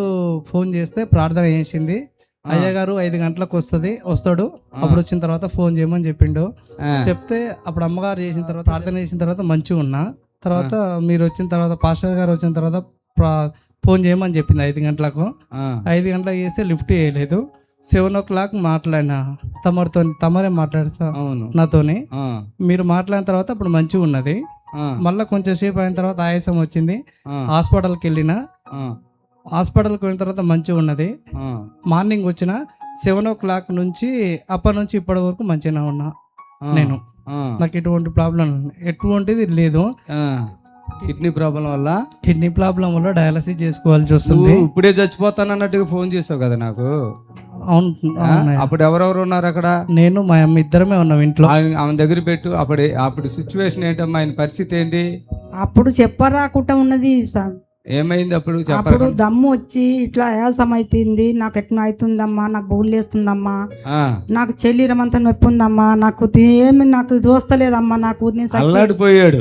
ఫోన్ చేస్తే ప్రార్థన చేసింది. అయ్యగారు 5 గంటలకు వస్తాడు, అప్పుడు వచ్చిన తర్వాత ఫోన్ చేయమని చెప్పిండు. చెప్తే అప్పుడు అమ్మగారు చేసిన తర్వాత ప్రార్థన చేసిన తర్వాత మంచిగా ఉన్నా. తర్వాత మీరు వచ్చిన తర్వాత పాస్టర్ గారు వచ్చిన తర్వాత ఫోన్ చేయమని చెప్పింది 5 గంటలకు. 5 గంటలకు చేస్తే లిఫ్ట్ చేయలేదు. 7 o'clock మాట్లాడినా తమరితో. తమరే మాట్లాడు సార్ నాతోని. మీరు మాట్లాడిన తర్వాత అప్పుడు మంచిగా ఉన్నది. మళ్ళీ కొంచెం సేపు అయిన తర్వాత ఆయాసం వచ్చింది. హాస్పిటల్కి వెళ్ళిన. హాస్పిటల్కి వెళ్ళిన తర్వాత మంచిగా ఉన్నది. మార్నింగ్ వచ్చిన 7 o'clock నుంచి అప్పటి నుంచి ఇప్పటి వరకు మంచిగా ఉన్నా నేను. నాకు ఎటువంటి ప్రాబ్లం ఎటువంటిది లేదు. కిడ్నీ ప్రాబ్లం వల్ల డయాలసిస్ చేసుకోవాల్సి వస్తుంది. ఇప్పుడే చచ్చిపోతాను అన్నట్టుగా ఫోన్ చేసావు కదా నాకు. అవును. అప్పుడు ఎవరెవరు ఉన్నారు అక్కడ? నేను మా అమ్మ ఇద్దరమే ఉన్నాం ఇంట్లో. ఆమె దగ్గర పెట్టు. అప్పుడు సిచ్యువేషన్ ఏంటమ్మా, ఆయన పరిస్థితి ఏంటి? అప్పుడు చెప్పరాకుండా ఉన్నది సార్. ఏమైంది అప్పుడు? అప్పుడు దమ్ము వచ్చి ఇట్లా ఆయాసం అవుతుంది, నాకు ఎట్లా అవుతుందమ్మా, నాకు బౌలేస్తుందమ్మా, నాకు శరీరం అంతా నొప్పి ఉందమ్మా, నాకు ఏమి నాకు దోస్తలేదమ్మా, నాకు అల్లాడిపోయాడు.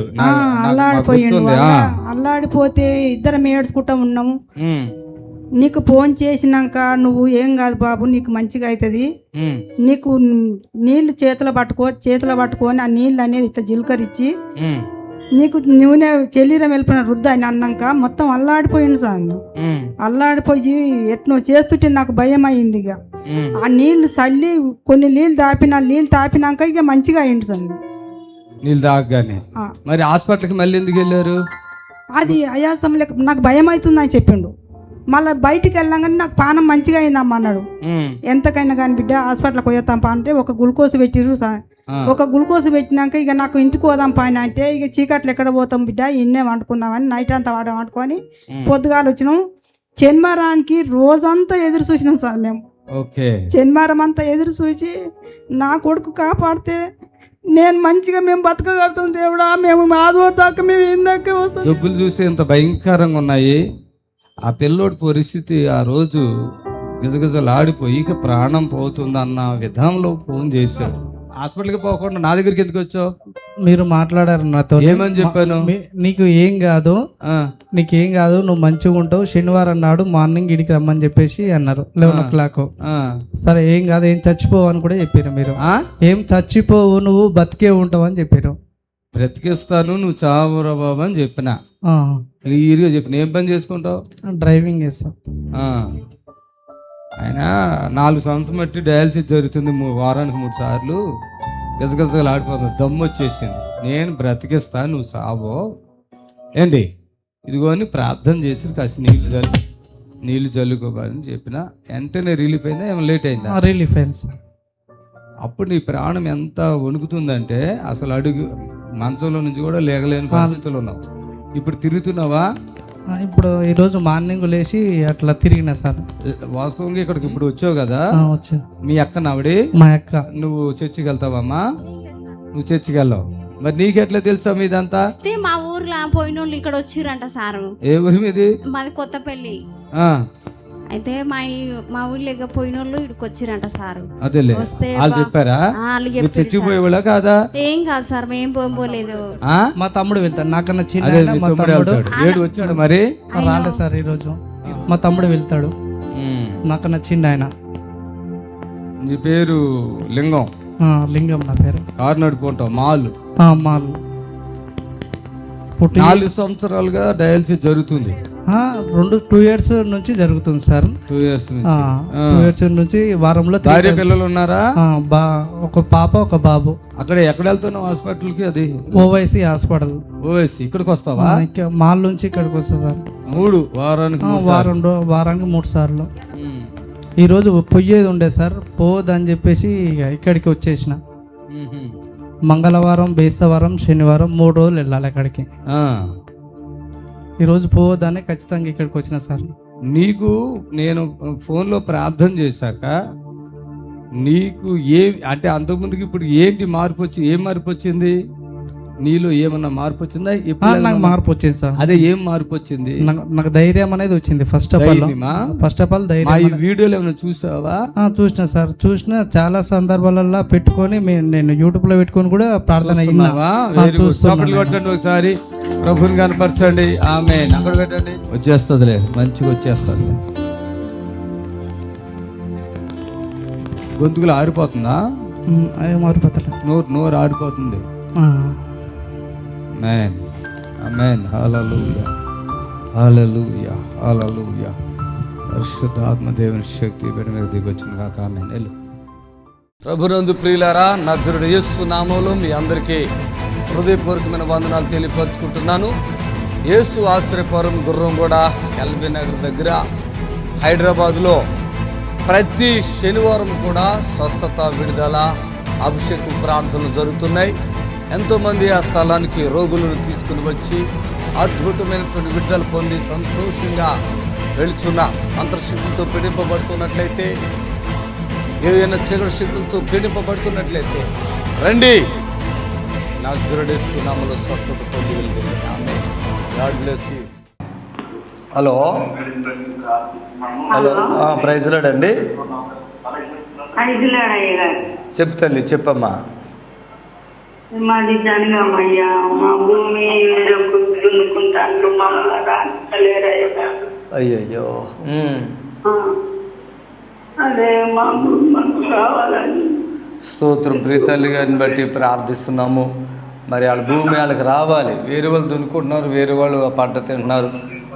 అల్లాడిపోతే ఇద్దరం ఏడ్చుకుంటా ఉన్నాము. నీకు ఫోన్ చేసినాక నువ్వు ఏం కాదు బాబు, నీకు మంచిగా అవుతుంది, నీకు నీళ్లు చేతిలో పట్టుకొని ఆ నీళ్ళు అనేది ఇట్లా జిలకరించి నీకు నూనె శరీరం వెళ్ళిపోయిన రుద్ద అని అన్నాక మొత్తం అల్లాడిపోయింది సార్. అల్లాడిపోయి ఎట్నో చేస్తుంటే నాకు భయం అయింది. ఇక ఆ నీళ్లు చల్లి కొన్ని నీళ్ళు తాపినాక ఇక మంచిగా అయింది సార్. నీళ్ళు తాగగానే మరి హాస్పిటల్కి మళ్ళీ ఎందుకు వెళ్ళారు? అది ఆయాసం లేక నాకు భయం అవుతుంది అని చెప్పిండు. మళ్ళీ బయటికి వెళ్ళాగానే నాకు పానం మంచిగా అయిందమ్మా అన్నాడు. ఎంతకైనా కానీ బిడ్డ హాస్పిటల్కి పోయేస్తాం పా అంటే ఒక గ్లూకోజ్ పెట్టిరు సార్. ఒక గ్లూకోజ్ పెట్టినాక ఇక నాకు ఇంటికి పోదాం పైన అంటే ఇక చీకట్లు ఎక్కడ పోతాం బిడ్డ, ఇన్నే వండుకుందామని నైట్ అంతా వండుకొని పొద్దుగాలు వచ్చినాం. శనివారానికి రోజంతా ఎదురు చూసినాం సార్ మేము. శనివారం అంతా ఎదురు చూసి నా కొడుకు కాపాడితే నేను మంచిగా మేము బతకగలుగుతాం దేవుడా. మేము ఆదివారం దాకా మేము ఇందాక వస్తాం. జబ్బులు చూస్తే ఎంత భయంకరంగా ఉన్నాయి. ఆ పిల్లోడి పరిస్థితి ఆ రోజు గిజగిజలాడిపోయి ఇక ప్రాణం పోతుందన్న విధంలో ఫోన్ చేశారు. హాస్పిటల్కి పోకుండా నా దగ్గరికి ఎందుకు వచ్చావు? మీరు మాట్లాడారు నాతో. ఏమని చెప్పాను? నీకేం కాదు, నువ్వు మంచిగా ఉంటావు, శనివారం నాడు మార్నింగ్ ఇడికి రమ్మని చెప్పేసి అన్నారు 11 o'clock. సరే ఏం కాదు, ఏం చచ్చిపోవు అని కూడా చెప్పారు మీరు. ఏం చచ్చిపోవు, నువ్వు బతికే ఉంటావు అని చెప్పారు. బ్రతికిస్తాను, నువ్వు చావురా బాబు అని చెప్పిన. క్లియర్గా చెప్పిన. ఏం పని చేసుకుంటావు? డ్రైవింగ్ చేస్తా. ఆయన 4 సంవత్సరం బట్టి డయాలసిస్ జరుగుతుంది, వారానికి 3 సార్లు. గజగజలు ఆడిపోతుంది, దమ్ము వచ్చేసింది. నేను బ్రతికిస్తా, నువ్వు సావో ఏంటి ఇదిగోని ప్రార్థన చేసి కాస్త నీళ్ళు జల్లుకోవాలని చెప్పిన. వెంటనే రిలీఫ్ అయిందా? ఏమైనా లేట్ అయిందా? రిలీఫ్ అయింది. అప్పుడు నీ ప్రాణం ఎంత వణుకుతుందంటే అసలు అడుగు మంచంలో నుంచి కూడా లేగలేని పరిస్థితులు ఉన్నావు. ఇప్పుడు తిరుగుతున్నావా? ఇప్పుడు ఈరోజు మార్నింగ్ లేచి అట్లా తిరిగినా సార్. వాస్తవంగా ఇక్కడికి ఇప్పుడు వచ్చావు కదా. వచ్చా. మీ అక్క నావిడి? మా అక్క. నువ్వు చర్చికి వెళ్తావమ్మా? నువ్వు చర్చికి వెళ్ళావు. మరి నీకెట్లా తెలుసా మీదంతా? మా ఊర్లో పోయిన వాళ్ళు ఇక్కడ వచ్చిరంట సార్. ఏ ఊరి మీది? మాది కొత్తపల్లి. అయితే మా ఊళ్ళో పోయిన వాళ్ళు ఇక్కడికి వచ్చిరంట సార్. అదేలే, వాళ్ళు చెప్పారా? చర్చికి పోయేవాళ్ళ కాదా? ఏం కాదు సార్, మేము పోలేదు. మా తమ్ముడు వెళ్తాడు, నాకన్నా చిన్న. మా తమ్ముడు వచ్చాడు. మరి రాలే సార్ ఈరోజు. మా తమ్ముడు వెళ్తాడు, నాకన్నా చిన్న ఆయన. నీ పేరు లింగం? లింగం నా పేరు. కారు నడుపుకుంటావు? మాలు 4 సంవత్సరాలుగా డయాలసిస్ జరుగుతుంది. 2 years నుంచి జరుగుతుంది సార్. 2 years నుంచి. 2 years నుంచి వారంలో భార్య పిల్లలు ఉన్నారా? ఒక పాప ఒక బాబు. అక్కడ ఎక్కడ వెళ్తున్నావు హాస్పిటల్కి? అది ఓవైసీ హాస్పిటల్. ఓవైసీ. ఇక్కడికి వస్తావా? మాల్ నుంచి ఇక్కడికి వస్తా సార్. 3 వారానికి 3 సార్లు. ఈరోజు పొయ్యేది ఉండే సార్, పోదని చెప్పేసి ఇక్కడికి వచ్చేసిన. మంగళవారం, బేస్తవారం, శనివారం 3 రోజులు వెళ్ళాలి అక్కడికి. ఈరోజు పోవద్దని ఖచ్చితంగా ఇక్కడికి వచ్చిన సార్. నీకు నేను ఫోన్లో ప్రార్థన చేశాక నీకు అంటే అంతకుముందుకు ఇప్పుడు ఏంటి మార్పు ఏం మార్పు వచ్చింది నీలో? ఏమన్నా మార్పు వచ్చిందా? నాకు మార్పు వచ్చింది సార్. అదే ఏం మార్పు వచ్చింది? నాకు ధైర్యం అనేది వచ్చింది. ఫస్ట్ ఆఫ్ ఆల్ ధైర్యం. ఈ వీడియోలు ఏమైనా చూసావా? చూసిన సార్, చూసిన చాలా సందర్భాలలో పెట్టుకొని నేను యూట్యూబ్ లో పెట్టుకొని కూడా ప్రార్థన ఒకసారి ప్రభుని కనపరచండి. ఆమేన్. అక్కడ పెట్టండి. వచ్చేస్తుందిలే, మంచిగా వచ్చేస్తుంది. గొంతుకులు ఆరిపోతుందా? ఆరిపోతుంది. నోరు ఆరిపోతుంది. ఆమేన్. ఆమేన్. హల్లెలూయా, హల్లెలూయా, హల్లెలూయా. పరిశుద్ధాత్మ దేవుని శక్తి బిడ్డ మీద దిగొచ్చును కాక. ఆమేన్. ప్రభునందు ప్రియులారా, నజరుడు యేసు నామములో మీ అందరికీ హృదయపూర్వకమైన వందనాలు తెలియపరుచుకుంటున్నాను. యేసు ఆశ్రయపురం గుర్రంగూడ ఎల్బీ నగర్ దగ్గర హైదరాబాద్లో ప్రతి శనివారం కూడా స్వస్థత, విడుదల, అభిషేకం ప్రార్థనలు జరుగుతున్నాయి. ఎంతోమంది ఆ స్థలానికి రోగులను తీసుకుని వచ్చి అద్భుతమైనటువంటి విడుదల పొంది సంతోషంగా వెళుచున్న మంత్రశక్తులతో పీడింపబడుతున్నట్లయితే, ఏదైనా చీకటి శక్తులతో పీడింపబడుతున్నట్లయితే రండి, నజరేయుడేసు నామములో స్వస్థత పొంది వెళ్తుంది. Amen. God bless you. Hello hello, praise Lord అండి. చెప్పు తల్లి, చెప్పమ్మా. మాది జనగమయ్యా, మా భూమి దున్నుకుంటాను, మమ్మల్ని అయ్యయ్యో. అదే మా భూమి మాకు కావాలని. స్తోత్రం. ప్రీతల్లి గారిని బట్టి ప్రార్థిస్తున్నాము. మరి వాళ్ళ భూమి వాళ్ళకి రావాలి. వేరే వాళ్ళు దున్నుకుంటున్నారు, వేరే వాళ్ళు పంట తింటున్నారు.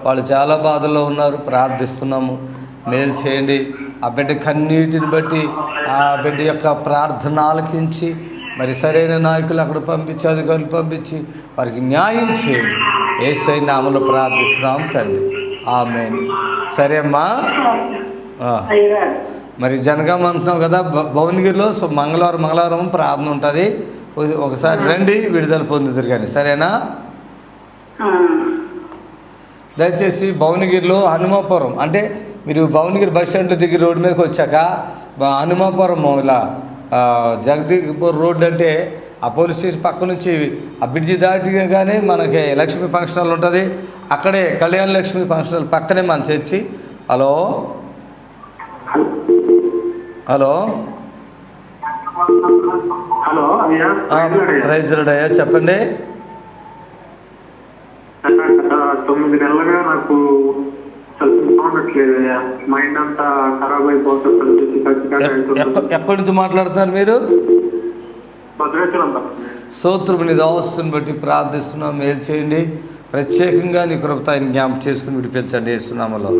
వాళ్ళు చాలా బాధల్లో ఉన్నారు. ప్రార్థిస్తున్నాము, మేలు చేయండి. ఆ బిడ్డ కన్నీటిని బట్టి ఆ బిడ్డ యొక్క ప్రార్థన ఆలకించి మరి సరైన నాయకులు అక్కడ పంపించి, అధికారులు పంపించి వారికి న్యాయం చేయండి. యేసయ్య నామములో ప్రార్థిస్తున్నాం తండ్రి. ఆమేన్. సరే అమ్మా. మరి జనగాం అంటున్నావు కదా, భువనగిరిలో మంగళవారం ప్రార్థన ఉంటుంది. ఒకసారి రండి, విడుదల పొందుతారు కానీ. సరేనా? దయచేసి భువనగిరిలో హనుమాపురం, అంటే మీరు భువనగిరి బస్ స్టాండ్లో దిగి రోడ్డు మీదకి వచ్చాక హనుమాపురం ఇలా జగదీపూర్ రోడ్డు అంటే ఆ పోలీస్ స్టేషన్ పక్క నుంచి ఆ బ్రిడ్జి దాటిగానే మనకి లక్ష్మీ ఫంక్షన్ హాల్ ఉంటుంది. అక్కడే కళ్యాణ లక్ష్మీ ఫంక్షన్ హాల్ పక్కనే మన చర్చి. హలో హలో హలో అయ్యా, ప్రైజ్ లార్డ్ అయ్యా, చెప్పండి. 9 నెలలుగా నాకు బాగుండట్లేదయ్యా, మైండ్ అంతా ఖరాబ్ అయిపోతుంది. ఎక్కడి నుంచి మాట్లాడుతున్నారు మీరు? భద్రాచలం. స్తోత్రం. నీ దాసుని బట్టి ప్రార్థిస్తున్నాం, మేలు చేయండి. ప్రత్యేకంగా నీ కృపతో ఆయన జ్ఞాపకం చేసుకుని విడిపించండి యేసునామములో.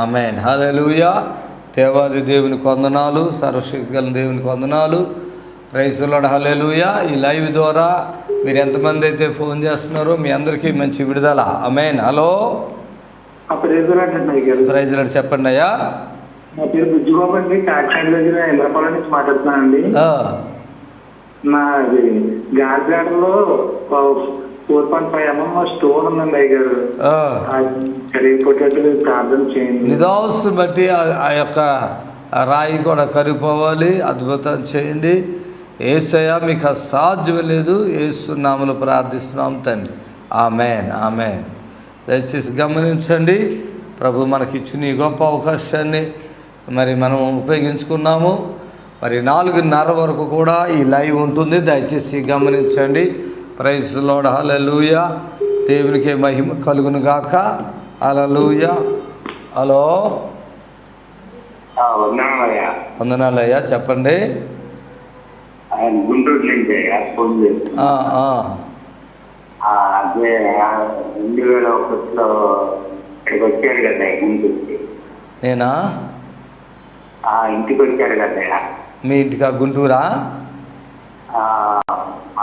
ఆమేన్. హల్లెలూయా. దేవాది దేవునికి వందనాలు, సర్వశక్తి గల దేవునికి వందనాలు. Praise Lord. హల్లెలూయా. ఈ లైవ్ ద్వారా మీరు ఎంతమంది అయితే ఫోన్ చేస్తున్నారో మీ అందరికీ మంచి విడుదల. ఆమేన్. Hello praise Lord. చెప్పండి అయ్యా. నా పేరు బుజ్జిబాబు అండి, కాకినాడ దగ్గర ఇంద్రపాలెం నుంచి మాట్లాడుతున్నానండి. నాది గాజాడలో 4.5 mm స్టోన్ ఉందండి అయ్యారు. కరిగిపోయేటట్టు ప్రార్థన చేయండి. నిదాసుని బట్టి ఆ యొక్క రాయి కూడా కరిగిపోవాలి. అద్భుతం చేయండి. యేసయ్య మీకు అసాధ్యం లేదు. యేసు నామములో ప్రార్థిస్తున్నాం తండ్రి. ఆమేన్. ఆమేన్. దయచేసి గమనించండి, ప్రభు మనకిచ్చిన ఈ గొప్ప అవకాశాన్ని మరి మనం ఉపయోగించుకున్నాము. మరి 4:30 వరకు కూడా ఈ లైవ్ ఉంటుంది. దయచేసి గమనించండి. Praise Lord. హల్లెలూయా. దేవునికి మహిమ కలుగును గాక. హల్లెలూయా. హలో వందనాలయ్యా, చెప్పండి. గుంటూరు నుంచి ఫోన్ చేసి అదే 2001లో ఇక్కడికి వచ్చారు కదా ఇంటికి. నేనా? ఇంటికి వచ్చారు కదా. మీ ఇంటికా? గుంటూరా?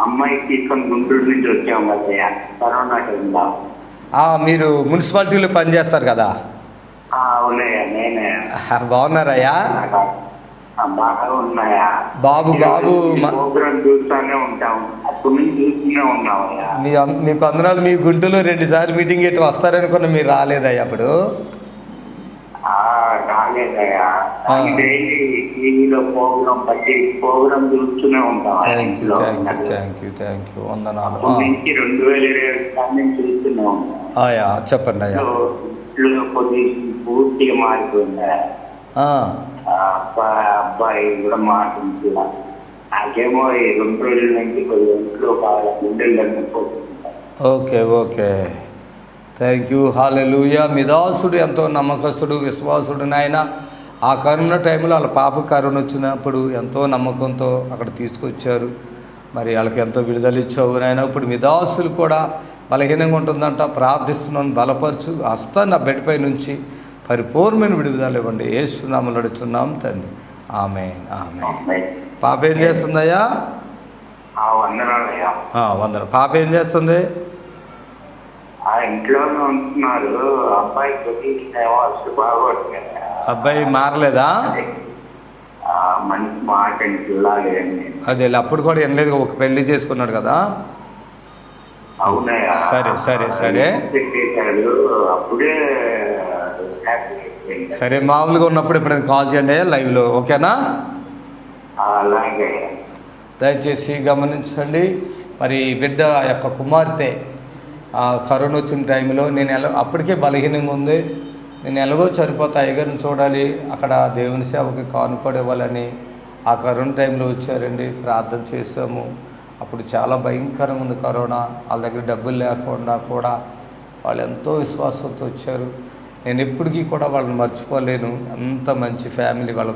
అమ్మాయి తీసుకొని గుంటూరు నుంచి వచ్చాము కదా కరోనా టైంలో. మీరు మున్సిపాలిటీలో పనిచేస్తారు కదా? అవునయ్యా, నేనే. బాగున్నారయ్యా? బాగా ఉన్నాయా? బాబు ప్రోగ్రామ్ చూస్తూనే ఉంటాం, అప్పటి నుంచి చూస్తూనే ఉన్నామయ్యా. మీకు అందరాలు మీ గుంటూరులో 2 సార్లు మీటింగ్ ఎటు వస్తారనుకున్నా, మీరు రాలేదయ్యా అప్పుడు? రాలేదయ్యా. డైలీ టీవీలో ప్రోగ్రామ్ చూస్తూనే ఉంటాం. Thank you. వందనాలు. 2020 నుంచి చూస్తూనే ఉంటాం. చెప్పండి అయ్యా. పూర్తిగా మారిపోయిందా? అబ్బాయి కూడా మాట్లాడుతుంది. నాకేమో ఈ 2 రోజుల నుంచి కొద్ది ఒంట్లో బాగా గుండెలు తగ్గిపోతుంది. ఓకే. Thank you. హల్లెలూయా. మీ దాసుడు ఎంతో నమ్మకస్తుడు, విశ్వాసుడు నాయన. ఆ కరోనా టైంలో వాళ్ళ పాప కరోనా వచ్చినప్పుడు ఎంతో నమ్మకంతో అక్కడ తీసుకొచ్చారు. మరి వాళ్ళకి ఎంతో విడుదల ఇచ్చావు నాయన. ఇప్పుడు మీ దాసులు కూడా బలహీనంగా ఉంటుందంట, ప్రార్థిస్తున్నాను, బలపరచు. హస్తాన్ని నా బెడ్పై నుంచి పరిపూర్ణమైన విడుదల ఇవ్వండి. యేసు నామములో అడుగుచున్నాం తండ్రి. ఆమేన్. పాప ఏం చేస్తుందయ్యా? వందనాలు. పాప ఏం చేస్తుంది? ఇంట్లోనే ఉంటున్నారు. అబ్బాయి మారలేదా? మంచి మాట అదే అప్పుడు కూడా వినలేదు, ఒక పెళ్లి చేసుకున్నాడు కదా? అవునయ్యా. సరే. అప్పుడే మామూలుగా ఉన్నప్పుడు ఎప్పుడైనా కాల్ చేయండి లైవ్లో, ఓకేనా? అలాగే. దయచేసి గమనించండి. మరి బిడ్డ యొక్క కుమార్తె కరోనా వచ్చిన టైంలో నేను అప్పటికే బలహీనంగా ఉంది. నేను ఎలాగో చనిపోతా, అయ్యగారిని చూడాలి, అక్కడ దేవుని సేవకి కానుకోడు ఇవ్వాలని ఆ కరోనా టైంలో వచ్చారండి. ప్రార్థన చేసాము. అప్పుడు చాలా భయంకరంగా ఉంది కరోనా. వాళ్ళ దగ్గర డబ్బులు లేకుండా కూడా వాళ్ళు ఎంతో విశ్వాసంతో వచ్చారు. నేను ఎప్పటికీ కూడా వాళ్ళని మర్చిపోలేను. అంత మంచి ఫ్యామిలీ, వాళ్ళ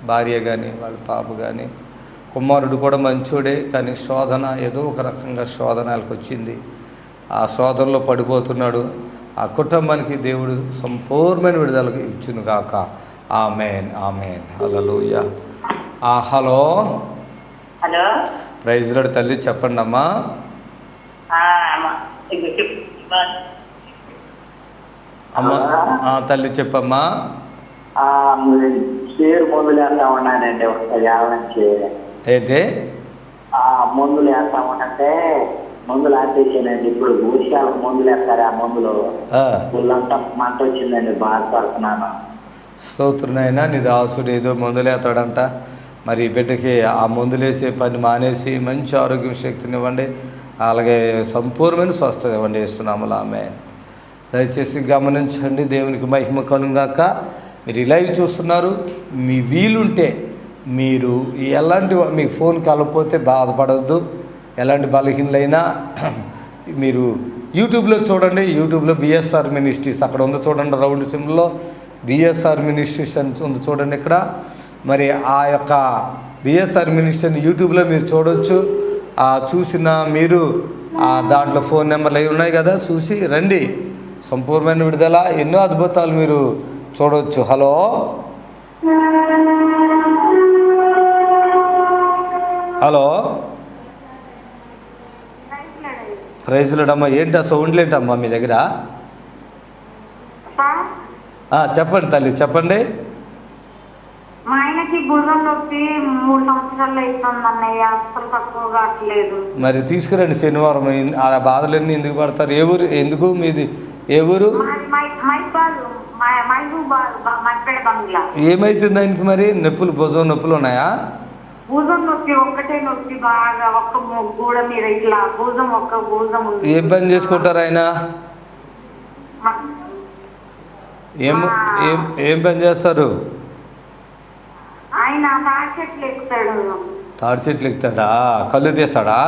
భార్య కానీ వాళ్ళ పాప కానీ. కుమారుడు కూడా మంచోడే, కానీ శోధన ఏదో ఒక రకంగా శోధనలకు వచ్చింది. ఆ శోధనలో పడిపోతున్నాడు. ఆ కుటుంబానికి దేవుడు సంపూర్ణమైన విడుదల ఇచ్చును గాక. ఆమేన్. హల్లెలూయా. హలో. ప్రైజ్ లార్డ్ తల్లి, చెప్పండి అమ్మా. తల్లి చెప్పమ్మా. మందులు వేస్తా ఉన్నానండి. ఏంటి మందులు వేస్తా ఉంటే మందులు ఆపేసానండి. ఇప్పుడు ఊరికాలకు మందులు వేస్తారు. ఆ మందులు పుల్లంతా మంట వచ్చిందండి, బాధపడుతున్నాను. స్తోత్రునైనా నీ దాసుడు ఏదో మందులు వేస్తాడంట. మరి బిడ్డకి ఆ మందులు వేసే పని మానేసి మంచి ఆరోగ్యం శక్తినివ్వండి. అలాగే సంపూర్ణమైన స్వస్థత ఇవ్వండి యేసునామములో. ఆమేన్. దయచేసి గమనించండి. దేవునికి మహిమ కలుగాక. మీరు లైవ్ చూస్తున్నారు. మీ వీలుంటే మీరు ఎలాంటి మీకు ఫోన్ కలకపోతే బాధపడద్దు. ఎలాంటి బలహీనలైనా మీరు యూట్యూబ్లో చూడండి. యూట్యూబ్లో బిఎస్ఆర్ మినిస్ట్రీస్ అక్కడ ఉంది చూడండి, రౌండ్ సింబల్లో బిఎస్ఆర్ మినిస్ట్రీస్ అని ఉంది చూడండి ఇక్కడ. మరి ఆ యొక్క బిఎస్ఆర్ మినిస్ట్రీని యూట్యూబ్లో మీరు చూడవచ్చు. చూసిన మీరు దాంట్లో ఫోన్ నెంబర్లు అవి ఉన్నాయి కదా, చూసి రండి. సంపూర్ణమైన విడుదల, ఎన్నో అద్భుతాలు మీరు చూడవచ్చు. హలో. ప్రైజ్ లార్డ్ అమ్మా. ఏంటి ఆ సౌండ్లు ఏంటమ్మా మీ దగ్గర? చెప్పండి తల్లి, చెప్పండి. మా ఆయనకి భుజం నొప్పి 3 సంవత్సరాలు అవుతుందన్నయ్య, అసలు తక్కువ కావట్లేదు. మరి తీసుకురండి శనివారం. ఆ బాధలన్నీ ఎందుకు పడతారు? ఏ ఊరు? ఎందుకు మీది ఏ ఊరు? ఏమైతుంది ఆయనకి మరి? నొప్పులు, భుజం నొప్పులు ఉన్నాయా? భుజం నొప్పి ఒక్కటే నొప్పి బాగా, ఒక్క గూడ మీద ఇట్లా భుజం, ఒక్క భుజం. ఏం పని చేసుకుంటారు ఆయన? ఏం పని చేస్తారు ఆయన? తాడి చెట్లు ఎక్కుతాడు. తాడి చెట్లు ఎక్కుతాడా? కళ్ళు తీస్తాడా?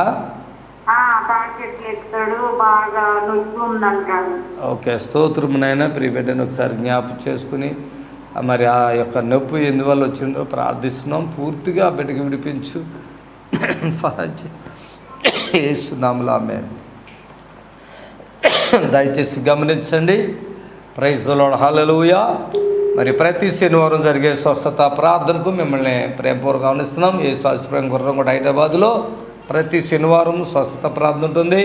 తాడి చెట్లు ఎక్కుతాడు. బాగా నొప్పి ఉందంటాడు. ఓకే. స్తోత్రమునైనా ప్రియబిడ్డను ఒకసారి జ్ఞాపకం చేసుకుని మరి ఆ యొక్క నొప్పి ఎందువల్ల వచ్చిందో ప్రార్థిస్తున్నాం. పూర్తిగా ఆ బిడ్డకి విడిపించు, సహాయం యేసు నామములో. ఆమేన్. దయచేసి గమనించండి. ప్రైజ్ ది లార్డ్, హల్లెలూయా. మరి ప్రతి శనివారం జరిగే స్వస్థత ప్రార్థనకు మిమ్మల్ని ప్రేమపూర్వకంగా ఆహ్వానిస్తున్నాం. ఈ స్వాస్థ్యం గుర్రంగూడ హైదరాబాద్లో ప్రతి శనివారం స్వస్థత ప్రార్థన ఉంటుంది.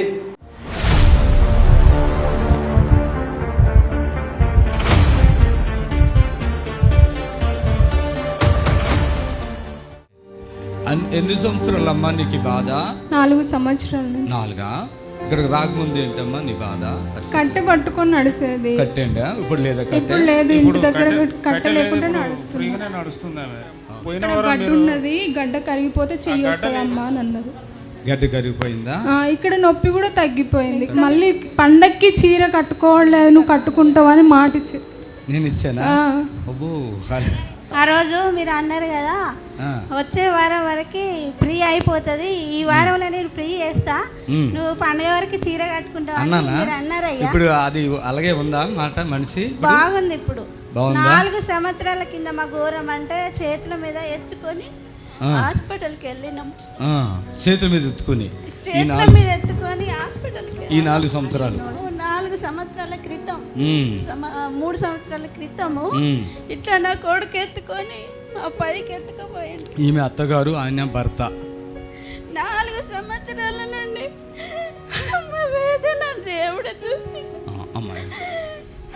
ఎన్ని సంవత్సరాలు అమ్మా నీకు బాధ? 4 సంవత్సరాల నుంచి. 4? ఇక్కడికి రాకముందు ఏంటమ్మా నీ బాధ? కట్టె పట్టుకొని నడిచేది. కట్టండి, ఇప్పుడు లేదా? ఇప్పుడు లేదు, ఇంటి దగ్గర కట్టె లేకుండా నడుస్తుంది. గడ్డ ఉన్నది, గడ్డ కరిగిపోతే చెయ్యి వస్తుందమ్మా అని అన్నారు. గడ్డ కరిగిపోయిందా? ఇక్కడ నొప్పి కూడా తగ్గిపోయింది. మళ్ళీ పండక్కి చీర కట్టుకోవట్లేదు, నువ్వు కట్టుకుంటావు అని మాట ఇచ్చి నేను ఇచ్చానా? ఆ రోజు మీరు అన్నారు కదా వచ్చే వారం వరకు ఫ్రీ అయిపోతుంది, ఈ వారంలో నేను ఫ్రీ చేస్తా, నువ్వు పండుగ వరకు చీర కట్టుకుంటావు అన్నారయ్యా. ఇప్పుడు అది అలాగే ఉందా మాట? మనిషి బాగుంది. ఇప్పుడు 4 సంవత్సరాల కింద మా ఘోరం అంటే చేతుల మీద ఎత్తుకొని హాస్పిటల్కి వెళ్ళినాం. చేతుల మీద ఎత్తుకొని హాస్పిటల్కి ఈ 4 సంవత్సరాలు 4 సంవత్సరాల క్రితం 3 సంవత్సరాల క్రితము ఇట్లా నా కొడుకు ఎత్తుకొని ఆ పైకి ఎత్తుకుపోయింది. ఈమె అత్తగారు, ఆయన భర్త. 4 సంవత్సరాల నుండి వేదన దేవుడు చూసి. అమ్మాయి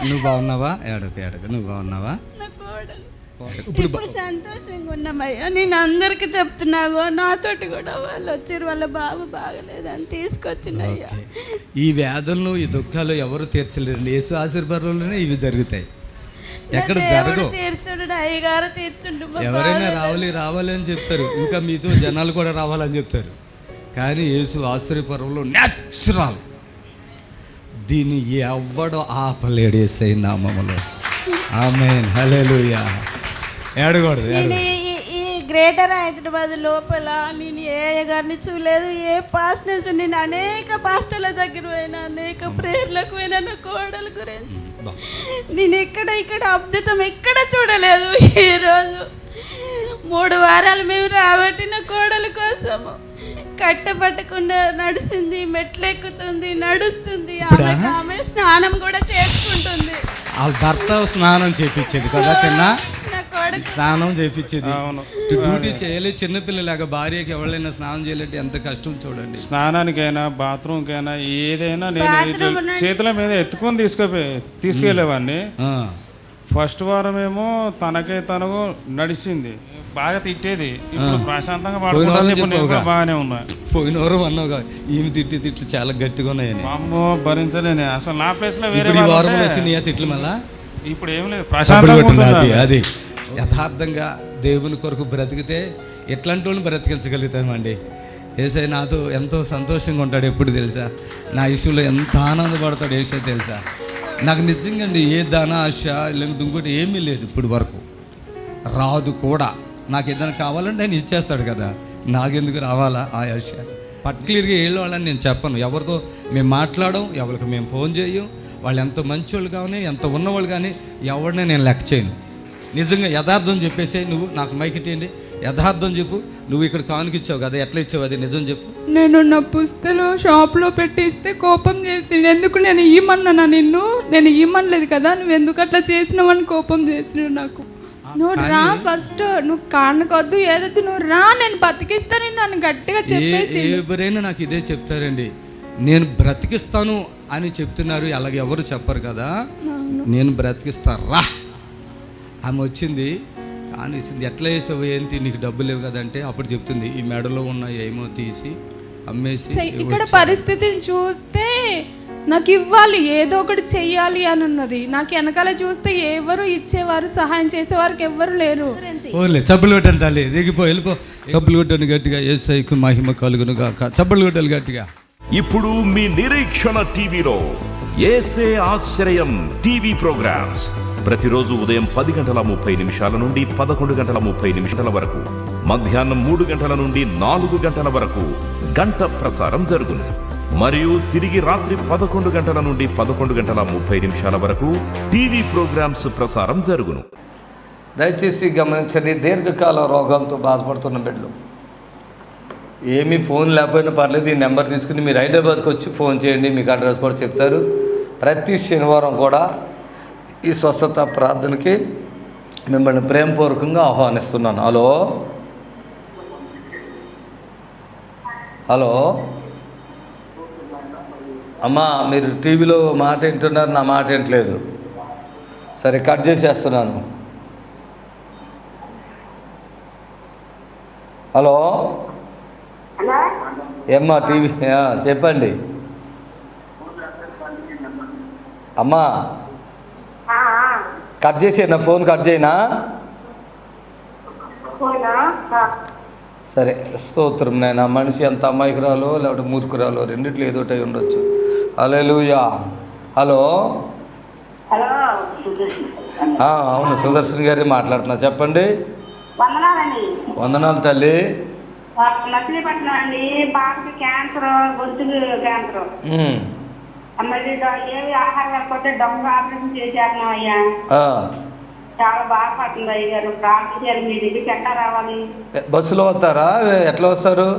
నువ్వు బాగున్నావా? ఏడక నువ్వు బాగున్నావా? నా కోడలు ఇప్పుడు సంతోషంగా ఉన్నామయ్యా. నేను అందరికి చెప్తున్నాగో, నాతోటి కూడా వాళ్ళు వచ్చారు, వాళ్ళ బాబు బాగలేదని తీసుకొచ్చినయ్యా. ఈ వ్యాధులను, ఈ దుఃఖాలు ఎవరు తీర్చలేరు. యేసు ఆశీర్వాదంలోనే ఇవి జరుగుతాయి, ఎక్కడ జరగవు. తీర్చుడు అయ్యగారు తీర్చుండు. ఎవరైనా రావాలి అని చెప్తారు, ఇంకా మీతో జనాలు కూడా రావాలని చెప్తారు. కానీ యేసు ఆశ్చర్యపర్వంలో న్యాచురల్, దీన్ని ఎవ్వడో ఆపలేడు యేసయ్య నామములో. ఆమేన్, హల్లెలూయా. ఏడకూడదు. ఈ గ్రేటర్ హైదరాబాద్ లోపల నేను ఏ గారిని చూడలేదు, ఏ పాస్టర్ నేను అనేక పాస్టర్ల దగ్గర పోయినా, అనేక ప్రేయర్లకు పోయినా. నా కోడల గురించి నేను ఇక్కడ అద్భుతం ఎక్కడ చూడలేదు. ఈరోజు 3 వారాలు మేము రాబట్టి నా కోడల కోసము కట్టపట్టకుండా నడిచింది, మెట్లెక్కుతుంది, నడుస్తుంది, ఆమె స్నానం కూడా చేసుకుంటుంది. వాళ్ళ భర్త స్నానం చేయించేది కదా, చిన్న స్నానం చేయించేది. డ్యూటీ చేయలేదు, చిన్నపిల్లలాగా భార్యకి ఎవరైనా స్నానం చేయాలంటే ఎంత కష్టం చూడండి. స్నానానికైనా బాత్రూమ్కైనా ఏదైనా నేను చేతుల మీద ఎత్తుకొని తీసుకెళ్ళేవాడిని. ఫస్ట్ వారం ఏమో తనకు నడిచింది, బాగా తిట్టేది. ఇప్పుడు ప్రశాంతంగా బాగానే ఉన్నా. పోయిన వారం అన్నావు ఈమె తిట్లు చాలా గట్టిగా ఉన్నాయని. అమ్మో భరించలేని అసలు. నా ప్లేస్ లో వేరే వారం వచ్చినాయి తిట్లు మళ్ళా. ఇప్పుడు ఏం లేదు, ప్రశాంతంగా. అది యథార్థంగా దేవుని కొరకు బ్రతికితే ఎట్లాంటి వాళ్ళని బ్రతికించగలుగుతామండి. యేసయ్య నాతో ఎంతో సంతోషంగా ఉంటాడు ఎప్పుడు తెలుసా, నా ఇష్యూలో ఎంత ఆనందపడతాడు యేసయ్య తెలుసా. నాకు నిజంగా అండి ఏ ధన ఆశ లేకుంటే ఇంకోటి ఏమీ లేదు, ఇప్పుడు వరకు రాదు కూడా. నాకు ఏదైనా కావాలంటే ఆయన ఇచ్చేస్తాడు కదా, నాకెందుకు రావాలా ఆ ఆశ? పర్టికులర్గా వాళ్ళని నేను చెప్పను, ఎవరితో మేము మాట్లాడడం, ఎవరికి మేము ఫోన్ చేయం. వాళ్ళు ఎంత మంచోళ్ళు కానీ, ఎంత ఉన్నవాళ్ళు కానీ ఎవరిని నేను లెక్క చేయను. నిజంగా యథార్థం చెప్పేసి, నువ్వు నాకు మైకిటేయండి, యథార్థం చెప్పు. నువ్వు ఇక్కడ కానుకిచ్చావు కదా, ఎట్లా ఇచ్చావు అది నిజం చెప్పు. నేను నా పుస్తకం షాప్లో పెట్టిస్తే కోపం చేసిండు. ఎందుకు నేను ఇమ్మన్నా, నేను ఇమ్మనలేదు కదా, నువ్వు ఎందుకు అట్లా చేసినావని కోపం చేసినావు నాకు. నువ్వు రా ఫస్ట్, నువ్వు కానుకొద్దు ఏదైతే నువ్వు రా, నేను బతికిస్తాను నన్ను గట్టిగా చెప్పేసి. ఎవరైనా నాకు ఇదే చెప్తారండి, నేను బ్రతికిస్తాను అని చెప్తున్నారు, అలాగే ఎవరు చెప్పరు కదా. నేను బ్రతికిస్తాను రా. ఆమె వచ్చింది కానీ ఎట్లా వేసావు, ఏంటి నీకు డబ్బు లేవు కదంటే అప్పుడు చెప్తుంది, ఈ మెడలో ఉన్న ఏమో తీసి అమ్మేసి. ఇక్కడ పరిస్థితిని చూస్తే నాకు ఇవ్వాలి, ఏదో ఒకటి చెయ్యాలి అని ఉన్నది. నాకు వెనకాల చూస్తే ఎవరు ఇచ్చేవారు, సహాయం చేసేవారికి ఎవ్వరు లేరు. ఓన్లే చప్పులు కొట్టండి తల్లి, దిగిపో వెళ్ళిపో. చప్పులు కొట్టండి గట్టిగా, యేసయ్యకు మహిమ కలుగును గాక. చప్పులు కొట్టాలి గట్టిగా. ఇప్పుడు మీ నిరీక్షణ టీవీలో యేసే ఆశ్రయం టీవీ ప్రోగ్రామ్స్ ప్రతిరోజు ఉదయం 10:30 నుండి 11:30 వరకు, మధ్యాహ్నం 3 నుండి 4 వరకు గంట ప్రసారం జరుగును. మరియు తిరిగి రాత్రి 11 నుండి 11:30 వరకు టీవీ ప్రోగ్రామ్స్ ప్రసారం జరుగును. దయచేసి గమనించండి, దీర్ఘకాల రోగాలతో బాధపడుతున్న బిడ్డలు ఏమీ ఫోన్ లేకపోయినా పర్లేదు, ఈ నెంబర్ తీసుకుని మీరు హైదరాబాద్కి వచ్చి ఫోన్ చేయండి, మీకు అడ్రస్ కూడా చెప్తారు. ప్రతి శనివారం కూడా ఈ స్వస్థత ప్రార్థనకి మిమ్మల్ని ప్రేమపూర్వకంగా ఆహ్వానిస్తున్నాను. హలో హలో అమ్మా, మీరు టీవీలో మాట వింటున్నారు, నా మాట వింటలేదు. సరే, కట్ చేసేస్తున్నాను. హలో ఏమ్మా టీవీ చెప్పండి అమ్మా. కట్ చేసేనా? ఫోన్ కట్ చేయనా? సరే, స్తోత్రం. నేను మనిషి ఎంత అమాయకురాలో లేకపోతే మూర్ఖురాలో రెండిట్లో ఏదో ఒకటి ఉండొచ్చు. హల్లెలూయా. హలో అవును, సుదర్శన్ గారి మాట్లాడుతున్నా, చెప్పండి. వందనాలు తల్లి. నర్సీపట్నం అండి. బాబుకి క్యాన్సర్, గొంతుకు క్యాన్సర్. మరి ఏమి ఆహారం లేకపోతే దొంగ ఆపరేషన్ చేశాను అయ్యా. చాలా బాధపడుతుంది అయ్యారు. ప్రార్థించారు, మీ దగ్గరికి ఎట్లా రావాలి? బస్సులో వస్తారా? ఎట్లా వస్తారు?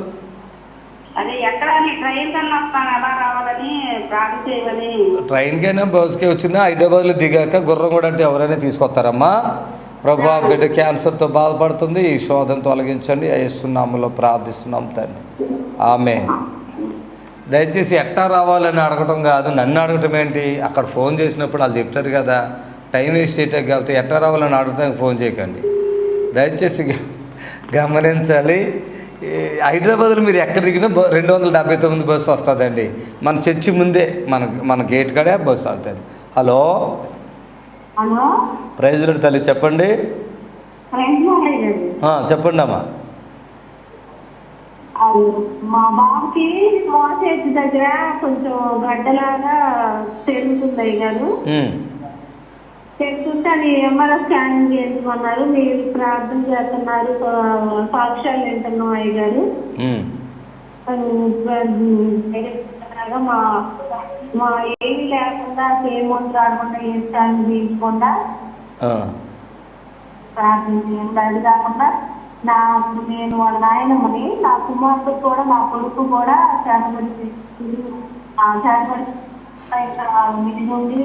అదే ఎక్కడ ట్రైన్ కన్నా వస్తాను, ఎలా రావాలని ప్రార్థన చేయమని. ట్రైన్కైనా బస్కే వచ్చినా హైదరాబాద్లో దిగాక గుర్రం కూడా అంటే ఎవరైనా తీసుకొస్తారమ్మా. ప్రభా, బిడ్డ క్యాన్సర్తో బాధపడుతుంది, ఈ శోధన తొలగించండి, యేసునామములో ప్రార్థిస్తున్నాం తండ్రి. ఆమేన్. దయచేసి ఎట్టా రావాలని అడగటం కాదు, నన్ను అడగటం ఏంటి? అక్కడ ఫోన్ చేసినప్పుడు వాళ్ళు చెప్తారు కదా, టైం వేస్ట్ చేయటం. కాబట్టి ఎట్టా రావాలని అడగటానికి ఫోన్ చేయకండి, దయచేసి గమనించాలి. హైదరాబాద్లో మీరు ఎక్కడ దిగినా 279 బస్సు వస్తుందండి. మన చర్చి ముందే మన గేట్ కాడే బస్సు అవుతుంది. హలో ప్రైజ్ లార్డ్ తల్లి, చెప్పండి. చెప్పండి అమ్మా. మా బాబుకి మోచేతి దగ్గర కొంచెం గడ్డలాగా తెలుస్తుంది అయ్యారు. తెలుస్తుంటే అది ఎంఆర్ఐ స్కానింగ్ చేయించుకున్నారు. మీరు ప్రార్థన చేస్తున్నారు, సాక్ష్యాలు వింటున్నాం అయ్యారు. మా ఏమీ లేకుండా ఏమంది రాకుండా ఏ స్కానింగ్ తీయకుండా ప్రార్థించండి. అది కాకుండా నేను వాళ్ళ నాయనమ్మని, నా కుమార్తె కూడా, నా కొడుకు కూడా చేతబడి ఇంటి నుండి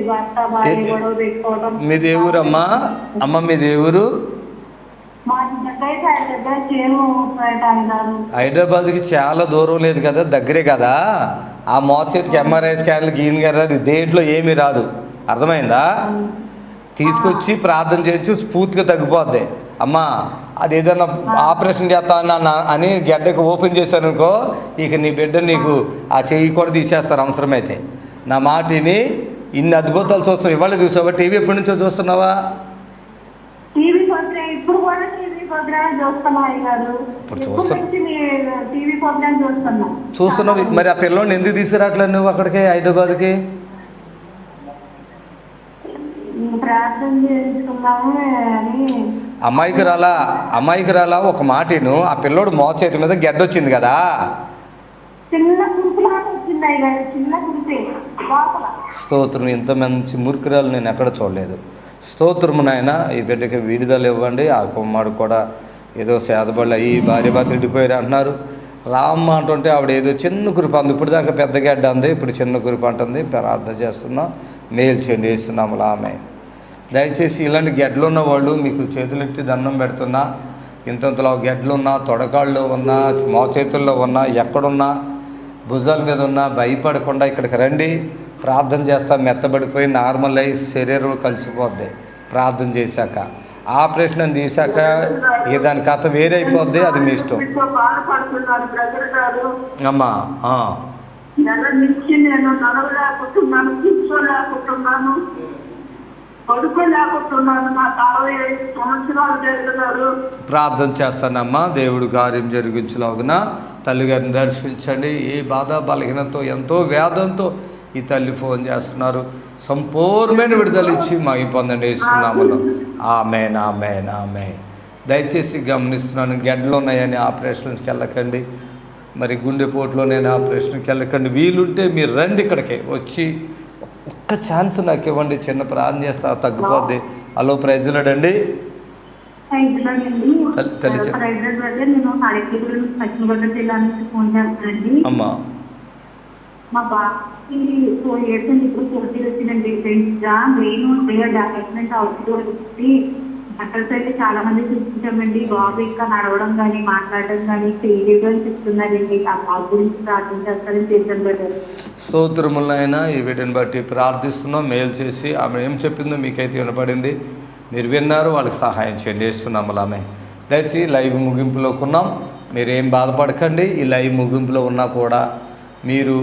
భర్త భార్య గొడవ పెట్టుకోవడం. మీది ఏ ఊరమ్మా? అమ్మ మీది ఏ ఊరు? మా దగ్గర దగ్గర చేను పెట్టారు. హైదరాబాద్కి చాలా దూరం లేదు కదా, దగ్గరే కదా. ఆ మోసేటికి ఎంఆర్ఐ స్కాన్లు గీన్ గారు అది దేంట్లో ఏమీ రాదు, అర్థమైందా? తీసుకొచ్చి ప్రార్థన చేయొచ్చు, పూర్తిగా తగ్గిపోద్ది. అమ్మా, అది ఏదైనా ఆపరేషన్ చేస్తాను అని గడ్డకు ఓపెన్ చేశాను అనుకో, ఇక నీ బిడ్డ నీకు ఆ చెయ్యి కూడా తీసేస్తారు అవసరమైతే. నా మాటిని ఇన్ని అద్భుతాలు చూస్తావు. ఇవాళ చూసావా? టీవీ ఎప్పటి నుంచో చూస్తున్నావా? ఇప్పుడు కూడా టీవీ ప్రోగ్రామ్ చూస్తున్నావు. మరి ఆ పిల్లోని ఎందుకు తీసుకురావట్లేదు నువ్వు అక్కడికి, హైదరాబాద్కి? అమాయకురాలా ఒక మాటను. ఆ పిల్లోడు మోచేతి మీద గడ్డొచ్చింది కదా, స్తోత్రం. ఇంత మంచి మూర్ఖురాలు నేను ఎక్కడ చూడలేదు. స్తోత్రము నాయన. ఈ బిడ్డకి విడుదల ఇవ్వండి. ఆ కుమ్మాడు కూడా ఏదో సేదబడి ఈ భార్య భర్త విడిపోయారు అంటున్నారు. రామ్మ అంటుంటే ఆవిడ ఏదో చిన్న కురిపి అంది. ఇప్పుడు దాకా పెద్ద గడ్డ అంది, ఇప్పుడు చిన్న కురిపి అంటుంది. ప్రార్థన చేస్తున్నాం, మేలు చేయండి వేస్తున్నాము. ఆమె దయచేసి ఇలాంటి గెడ్లు ఉన్న వాళ్ళు మీకు చేతులెత్తి దండం పెడుతున్నా. ఇంతంతలో గెడ్లున్నా, తొడకాళ్ళు ఉన్నా, మోచేతుల్లో ఉన్నా, ఎక్కడున్నా, భుజాల మీద ఉన్నా భయపడకుండా ఇక్కడికి రండి. ప్రార్థన చేస్తా, మెత్తబడిపోయి నార్మల్ అయ్యి శరీరం కలిసిపోద్ది ప్రార్థన చేశాక. ఆపరేషన్ అని తీసాక దాని కథ వేరే అయిపోద్ది, అది మీ ఇష్టం అమ్మా. ప్రార్థన చేస్తానమ్మా, దేవుడు కార్యం జరిగించలాగున తల్లిగారిని దర్శించండి. ఈ బాధ బలహీనతో ఎంతో వేదంతో ఈ తల్లి ఫోన్ చేస్తున్నారు. సంపూర్ణమైన విడుదల ఇచ్చి మగి పొందండి ఇస్తున్నాములో. ఆమేన్, ఆమేన్, ఆమేన్. దయచేసి గమనిస్తున్నాను, గడ్డలు ఉన్నాయని ఆపరేషన్స్కి వెళ్ళకండి, మరి గుండెపోటులో నేను ఆపరేషన్కి వెళ్ళకండి. వీలుంటే మీరు రండి, ఇక్కడికి వచ్చి ఒక్క ఛాన్స్ నాకు ఇవ్వండి, చిన్న ప్రార్థన చేస్తా, తగ్గిపోద్ది. హలో ప్రైజ్ లార్డ్ అండి. అమ్మా మా బాబుకి 4 years అండి, ఇప్పుడు 40 వచ్చిందండి. ఫ్రెండ్స్ గా మెయిన్ డెవలప్మెంట్ అవుట్డోర్ డాక్టర్స్ అయితే చాలా మంది చూపించామండి. బాబు ఇంకా నడవడం కానీ మాట్లాడడం కానీ చేయలేదు అని చెప్తున్నారండి. ఆ బాబు గురించి ప్రార్థన చేస్తారని చేశాను బ్రదర్. స్తోత్రములైనా ఈ వీటిని బట్టి ప్రార్థిస్తున్నాం. మేలు చేసి ఆమె ఏం చెప్పిందో మీకైతే వినపడింది, మీరు విన్నారు, వాళ్ళకి సహాయం చేయండి. వేస్తున్నాము ఆమె. దయచేసి లైవ్ ముగింపులోకి ఉన్నాం. మీరేం బాధపడకండి. ఈ లైవ్ ముగింపులో ఉన్నా కూడా మీరు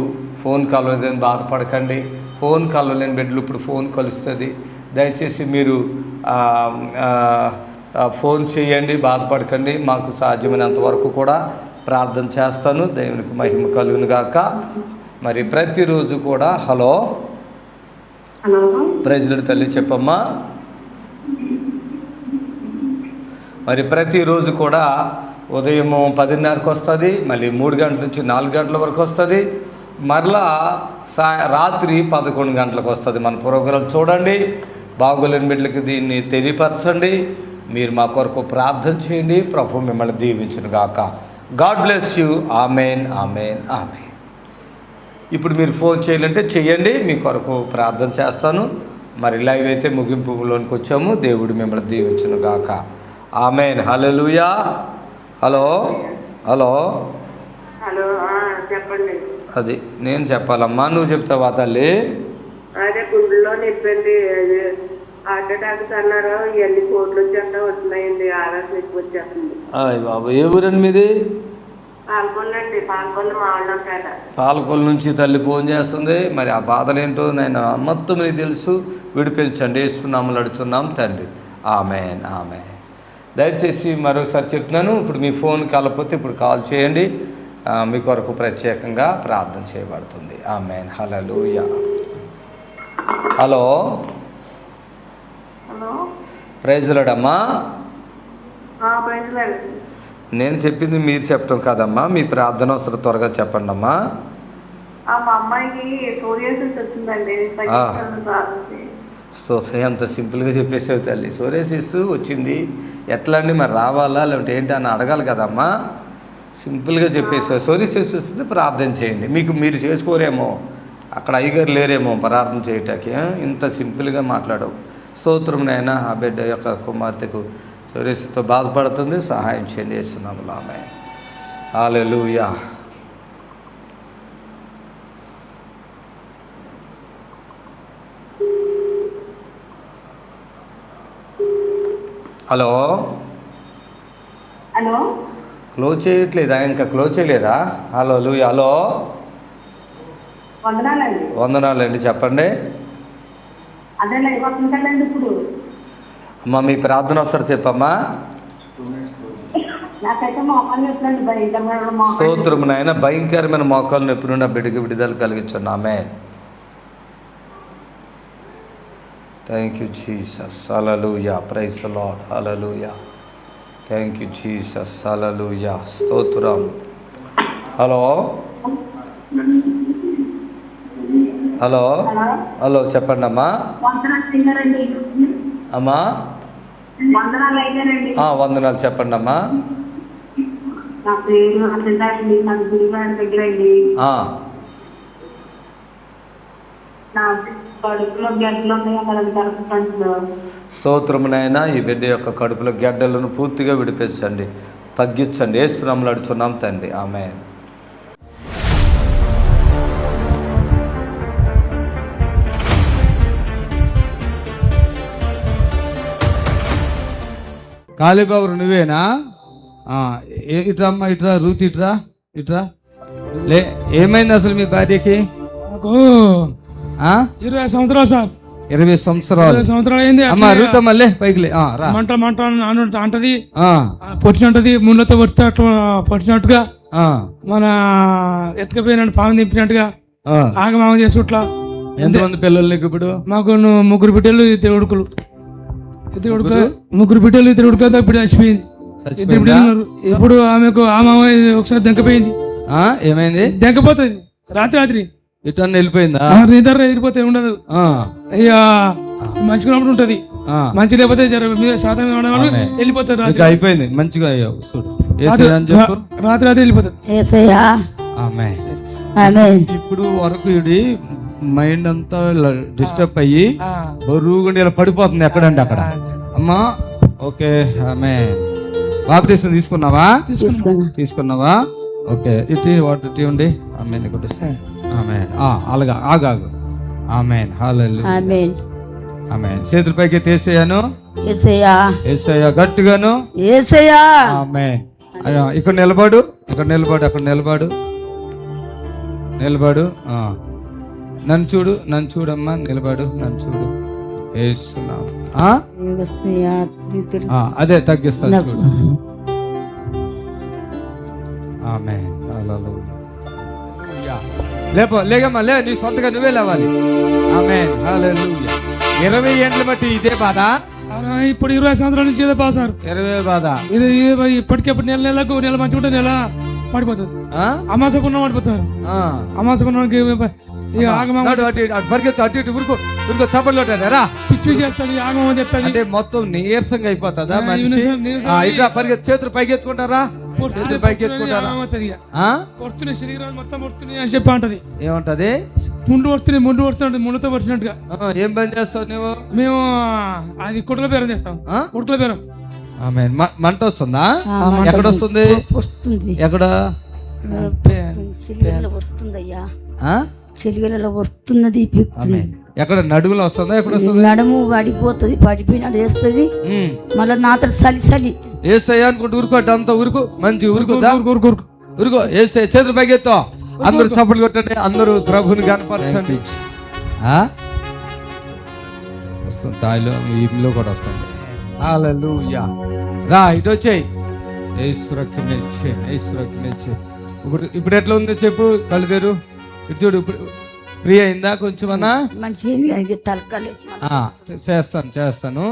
ఫోన్ కలవలేదని బాధపడకండి. ఫోన్ కలవలేని బిడ్డలు ఇప్పుడు ఫోన్ కలుస్తుంది. దయచేసి మీరు ఫోన్ చేయండి, బాధపడకండి. మాకు సాధ్యమైనంత వరకు కూడా ప్రార్థన చేస్తాను. దేవునికి మహిమ కలుగును గాక. మరి ప్రతిరోజు కూడా హలో ప్రైజ్లాడు తల్లి చెప్పమ్మా. మరి ప్రతిరోజు కూడా ఉదయం 10:30కి వస్తుంది, మళ్ళీ 3 గంటల నుంచి 4 గంటల వరకు వస్తుంది, మరలా రాత్రి 11 గంటలకు వస్తుంది. మన ప్రోగ్రాం చూడండి. బాగోలేని బిడ్డలకి దీన్ని తెలియపరచండి. మీరు మా కొరకు ప్రార్థన చేయండి. ప్రభు మిమ్మల్ని దీవించును గాక. God bless you. Amen, amen, amen. ఇప్పుడు మీరు ఫోన్ చేయాలంటే చెయ్యండి, మీ కొరకు ప్రార్థన చేస్తాను. మరి లైవ్ అయితే ముగింపులోనికి వచ్చాము. దేవుడు మిమ్మల్ని దీవించును గాక. ఆమెన్. హల్లెలూయా. హలో హలో హలో చెప్పండి. అది నేను చెప్పాలమ్మా, నువ్వు చెప్తావా తల్లి? అదే గుండెలో నొప్పండి, అది హార్ట్ అటాక్స్ అన్నారు. ఇవన్నీ కోట్లు వచ్చేస్తా వస్తున్నాయండి, ఆర్ఎస్ ఎక్కువ వచ్చేస్తుంది. అయ్య బాబు, ఏ ఊరండి మీది? పాల్గొనండి, పాల్గొని మాట్లాడట. పాలకొల్లు నుంచి తల్లి ఫోన్ చేస్తుంది. మరి ఆ బాధలేంటో నేను మొత్తం నీకు తెలుసు. విడిపించండి, ఇస్తున్నాము, అడుచున్నాం తండ్రి. Amen, amen. దయచేసి మరోసారి చెప్తున్నాను, ఇప్పుడు మీ ఫోన్ కలకపోతే ఇప్పుడు కాల్ చేయండి. మీ కొరకు ప్రత్యేకంగా ప్రార్థన చేయబడుతుంది. ఆమెన్. హల్లెలూయా. హలో హలో ప్రైజ్ లార్డ్ అమ్మా. Praise Lord. నేను చెప్పింది మీరు చెప్పడం కాదమ్మా, మీ ప్రార్థన వస్తారు, త్వరగా చెప్పండి అమ్మా. మా అమ్మాయికి సోరియాసిస్ వచ్చిందండి. ఎంత సింపుల్గా చెప్పేసావు తల్లి. సోరియాసిస్ వచ్చింది, ఎట్లా అండి మరి రావాలా లేదంటే ఏంటి అని అడగాలి కదమ్మా. సింపుల్గా చెప్పేసావు. సోరియాసిస్ వస్తుంది, ప్రార్థన చేయండి. మీరు చేసుకోరేమో, అక్కడ అయ్యగారు లేరేమో ప్రార్థన చేయటానికి. ఇంత సింపుల్గా మాట్లాడవు. స్తోత్రం నాయనా. ఆ బిడ్డ యొక్క కుమార్తెకు సోరియాసిస్తో బాధపడుతుంది, సహాయం చేయండి. యేసునామములో ఆమేన్. హల్లెలూయా. హలో హలో క్లోజ్ చేయట్లేదా? ఇంకా క్లోజ్ చేయలేదా? హలో లూయా. హలో వందనాలండి. వందనాలండి. చెప్పండి అదే లైవ్ వస్తుంది కదండి ఇప్పుడు. అమ్మా మీ ప్రార్థన వస్తారు చెప్పమ్మా. నాకైతే మోకాలు నొప్పులండి, భయంకరమైన మోకాలు. స్తోత్రం నాయన. భయంకరమైన మోకాలు నొప్పి నుండి ఆ బిడ్డకి విడుదల కలిగించండి. Amen. Thank you Jesus. Hallelujah. Praise the Lord. Hallelujah. Thank you Jesus. Hallelujah. స్తోత్రం. హలో హలో హలో చెప్పండి అమ్మా. అమ్మా వందనాలు చెప్పండి అమ్మా. నా పేరు అండి, నా గురుగారి దగ్గర అండి. నా కడుపులో గడ్డలు ఉన్నాయి కడుపులో. స్తోత్రమునైనా ఈ బిడ్డ యొక్క కడుపులో గడ్డలను పూర్తిగా విడిపించండి, తగ్గించండి. యేసునామములో అడుగుచున్నాం తండ్రి. ఆమేన్. కాళీబాబు నువ్వేనా? ఇట్రా అమ్మా, ఇట్రా. రూత్ ఇట్రా, ఇట్రా. ఏమైంది అసలు మీ భార్యకి? 20 సంవత్సరాలు సార్. 20 సంవత్సరాలు అయింది. అమ్మా రూత్ మళ్ళీ పైకి మంట అంటది, పొట్టినట్టది, ముళ్ళతో పడితే అట్లా పొట్టినట్టుగా, మన ఎత్తుకపోయినట్టు పానం దింపినట్టుగా ఆగమాగం చేసి ఇట్లా. ఎంతమంది పిల్లలు నీకు ఇప్పుడు? మాకు 3 బిడ్డలు, 2 కొడుకులు. 3 బిడ్డలు, 2 కొడుకులతో ఇప్పుడు చచ్చిపోయింది. 2 బిడ్డలు ఉన్నారు. ఇప్పుడు ఆమెకు ఒకసారి దెంకపోయింది. ఏమైంది? దెంకపోతుంది రాత్రి ఇటు వెళ్ళిపోయిందా? నిద్ర ఎదిరిపోతే ఉండదు. ఇక మంచిగా ఉన్నప్పుడు ఉంటది, మంచి లేకపోతే శాతం వెళ్ళిపోతారు. అయిపోయింది మంచిగా. రాత్రి వెళ్ళిపోతారు. ఇప్పుడు వరకు ఇది మైండ్ అంతా డిస్టర్బ్ అయ్యి బరువుగా ఇలా పడిపోతుంది ఎక్కడంటే అక్కడ. అమ్మా ఓకే ఆమె బాప్తిసం తీసుకున్నావా? తీసుకున్నావా? ఓకే ఇది వాటి ఇవ్వండి. ఆమె ఆమె అలాగా ఆగాగు. ఆమె హల్లెలూయా. ఆమె చేతుల పైకి తీసేయాను. యేసయ్యా గట్టిగాను. ఆమె ఇక్కడ నిలబడు, ఇక్కడ నిలబడు, అక్కడ నిలబడు, నిలబడు. నన్ను చూడు, నన్ను చూడమ్మా, నిలబడు, నన్ను చూడు. వేస్తున్నావు అదే తగ్గిస్తాను చూడు. ఆమె లేగమ్మా, లే, నీ సొంతగా నువ్వే లేవాలి. ఆమె 20 ఏండ్ల బట్టి ఇదే బాధ. ఇప్పుడు 20 సంవత్సరాల నుంచి ఇదే బాధ సార్. 20 బాధ. ఇది ఇప్పటికెప్పుడు నెలకు నెల మంచి ఉంటే నెల పడిపోతుంది. అమాసకున్న పడిపోతారు. అమాసకున్నకి పరిగెత్తు అటు ఇటు ఉరుకో ఉరుకో చప్పట్లు కొట్టారా పిచ్చి చేస్తుంది. ఆగమని చెప్తాది. అంటే మొత్తం నీరసంగా అయిపోతుందా మనిషి? ఇట్లా పరిగెత్తు, చేతులు పైకి ఎత్తుకుంటారా? చేతులు పైకి ఎత్తుకుంటారా? శరీరాలు మొత్తం పడుతున్నాయి అని చెప్పి అంటది. ఏమంటది? ముందు పడుతున్నాయి, ముందు పడుతున్నాడు, ముందుతో పడుతున్నట్టుగా. ఏం పని చేస్తావు నువ్వు? మేము అది కుట్రల బేరం చేస్తాం. కుట్రల బేరం. మంట వస్తుందా? ఎక్కడ వస్తుంది? ఎక్కడ? చెలిగలలో వస్తున్నది. ఎక్కడ? నడుములో వస్తుందా? ఎక్కడ వస్తుంది? నడుము పడిపోతుంది, పడిపోయినాడు వేస్తుంది. మళ్ళీ నాతో చలి చలి ఏసయ్యా అనుకుంటూ ఉరుకో, అంతా ఉరుకు, మంచి ఉరుకుదా? ఉరుకో ఏసయ్య. చేతులు పైకి ఎత్తో, అందరూ చప్పట్లు కొట్టండి, అందరూ ప్రభుని కనపరచండి. వస్తుంది తాయిలో, ఇంట్లో కూడా వస్తుంది. హల్లెలూయా. రా ఇటు వచ్చేయి. యేసు రక్తం ఇచ్చే, యేసు రక్తం ఇచ్చే. ఇప్పుడు ఎట్లా ఉందో చెప్పు. కళ్ళు తెరు, ఇటు చూడు. ఇప్పుడు ఫ్రీ అయిందా కొంచెం అన్నా? చేస్తాను చేస్తాను.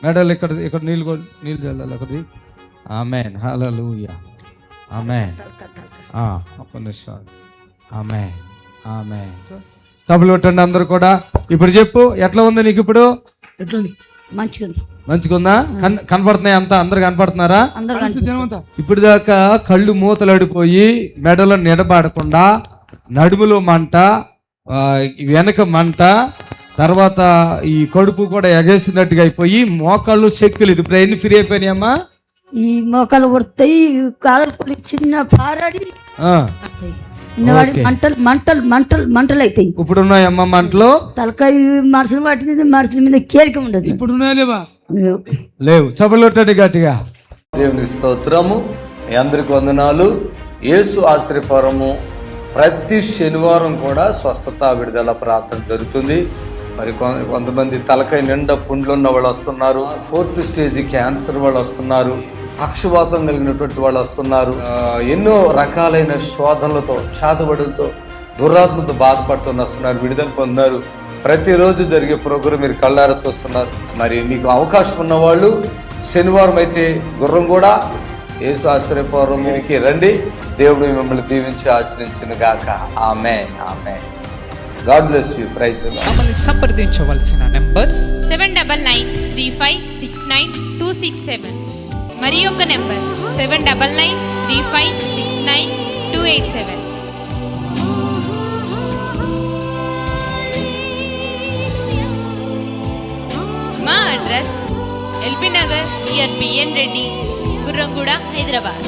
మెడల్ ఇక్కడ ఇక్కడ నీళ్ళు చల్లాలి అక్కడిది. ఆమేన్ హల్లెలూయా. ఆమేన్. ఒక్క నిమిషం. ఆమేన్ ఆమేన్. చప్పట్లు కొట్టండి అందరూ కూడా. ఇప్పుడు చెప్పు ఎట్లా ఉంది నీకు ఇప్పుడు? ఎట్లుంది? మంచిగుందా? కనపడుతున్నాయి అంతా? అందరు కనపడుతున్నారా? ఇప్పుడు దాకా కళ్ళు మూతలడిపోయి మెడలో నిలబడకుండా, నడుములో మంట, వెనక మంట, తర్వాత ఈ కడుపు కూడా ఎగేసినట్టుగా అయిపోయి మోకాళ్ళు శక్తి లేదు. ఇప్పుడు ఎన్ని ఫ్రీ అయిపోయినాయమ్మా? ఈ మోకాలు పడతాయి, కాలు చిన్న పారాడి మంటలు మంటలు మంటలు మంటలు అవుతాయి. ఇప్పుడు ఉన్నాయమ్మా మంటలు? తలకాయ మనుషులు పట్టింది, మనుషుల మీద కేరిక ఉండదు. ఇప్పుడు ఉన్నాయా? లేవు. చప్పట్లు గట్టిగా. దేవునికి స్తోత్రము. మీ అందరికి వందనాలు. యేసు ఆశ్రయపురము ప్రతి శనివారం కూడా స్వస్థత విడుదల ప్రార్థన జరుగుతుంది. మరి కొంతమంది తలకాయ నిండా పుండ్లు ఉన్న వాళ్ళు వస్తున్నారు. 4th స్టేజ్ క్యాన్సర్ వాళ్ళు వస్తున్నారు. పక్షవాతం కలిగినటువంటి వాళ్ళు వస్తున్నారు. ఎన్నో రకాలైన శోధనలతో, చేతబడులతో, దురాత్మతో బాధపడుతూ వస్తున్నారు. విడుదల పొందారు. ప్రతిరోజు జరిగే ప్రోగ్రాం మీరు కళ్ళారా చూస్తున్నారు. మరి మీకు అవకాశం ఉన్నవాళ్ళు శనివారం అయితే గుర్రం కూడా యేసు ఆశ్రయపురంకి రండి. దేవుడు మిమ్మల్ని దీవించి ఆశ్రయించిన గాక. Amen amen. God bless you. Praise the Lord. మమ్మల్ని సంప్రదించవలసిన నంబర్స్ 7993569267 మరి ఒక నంబర్ 7993569287. మా address LB Nagar near BN Reddy, Gurramguda, Hyderabad.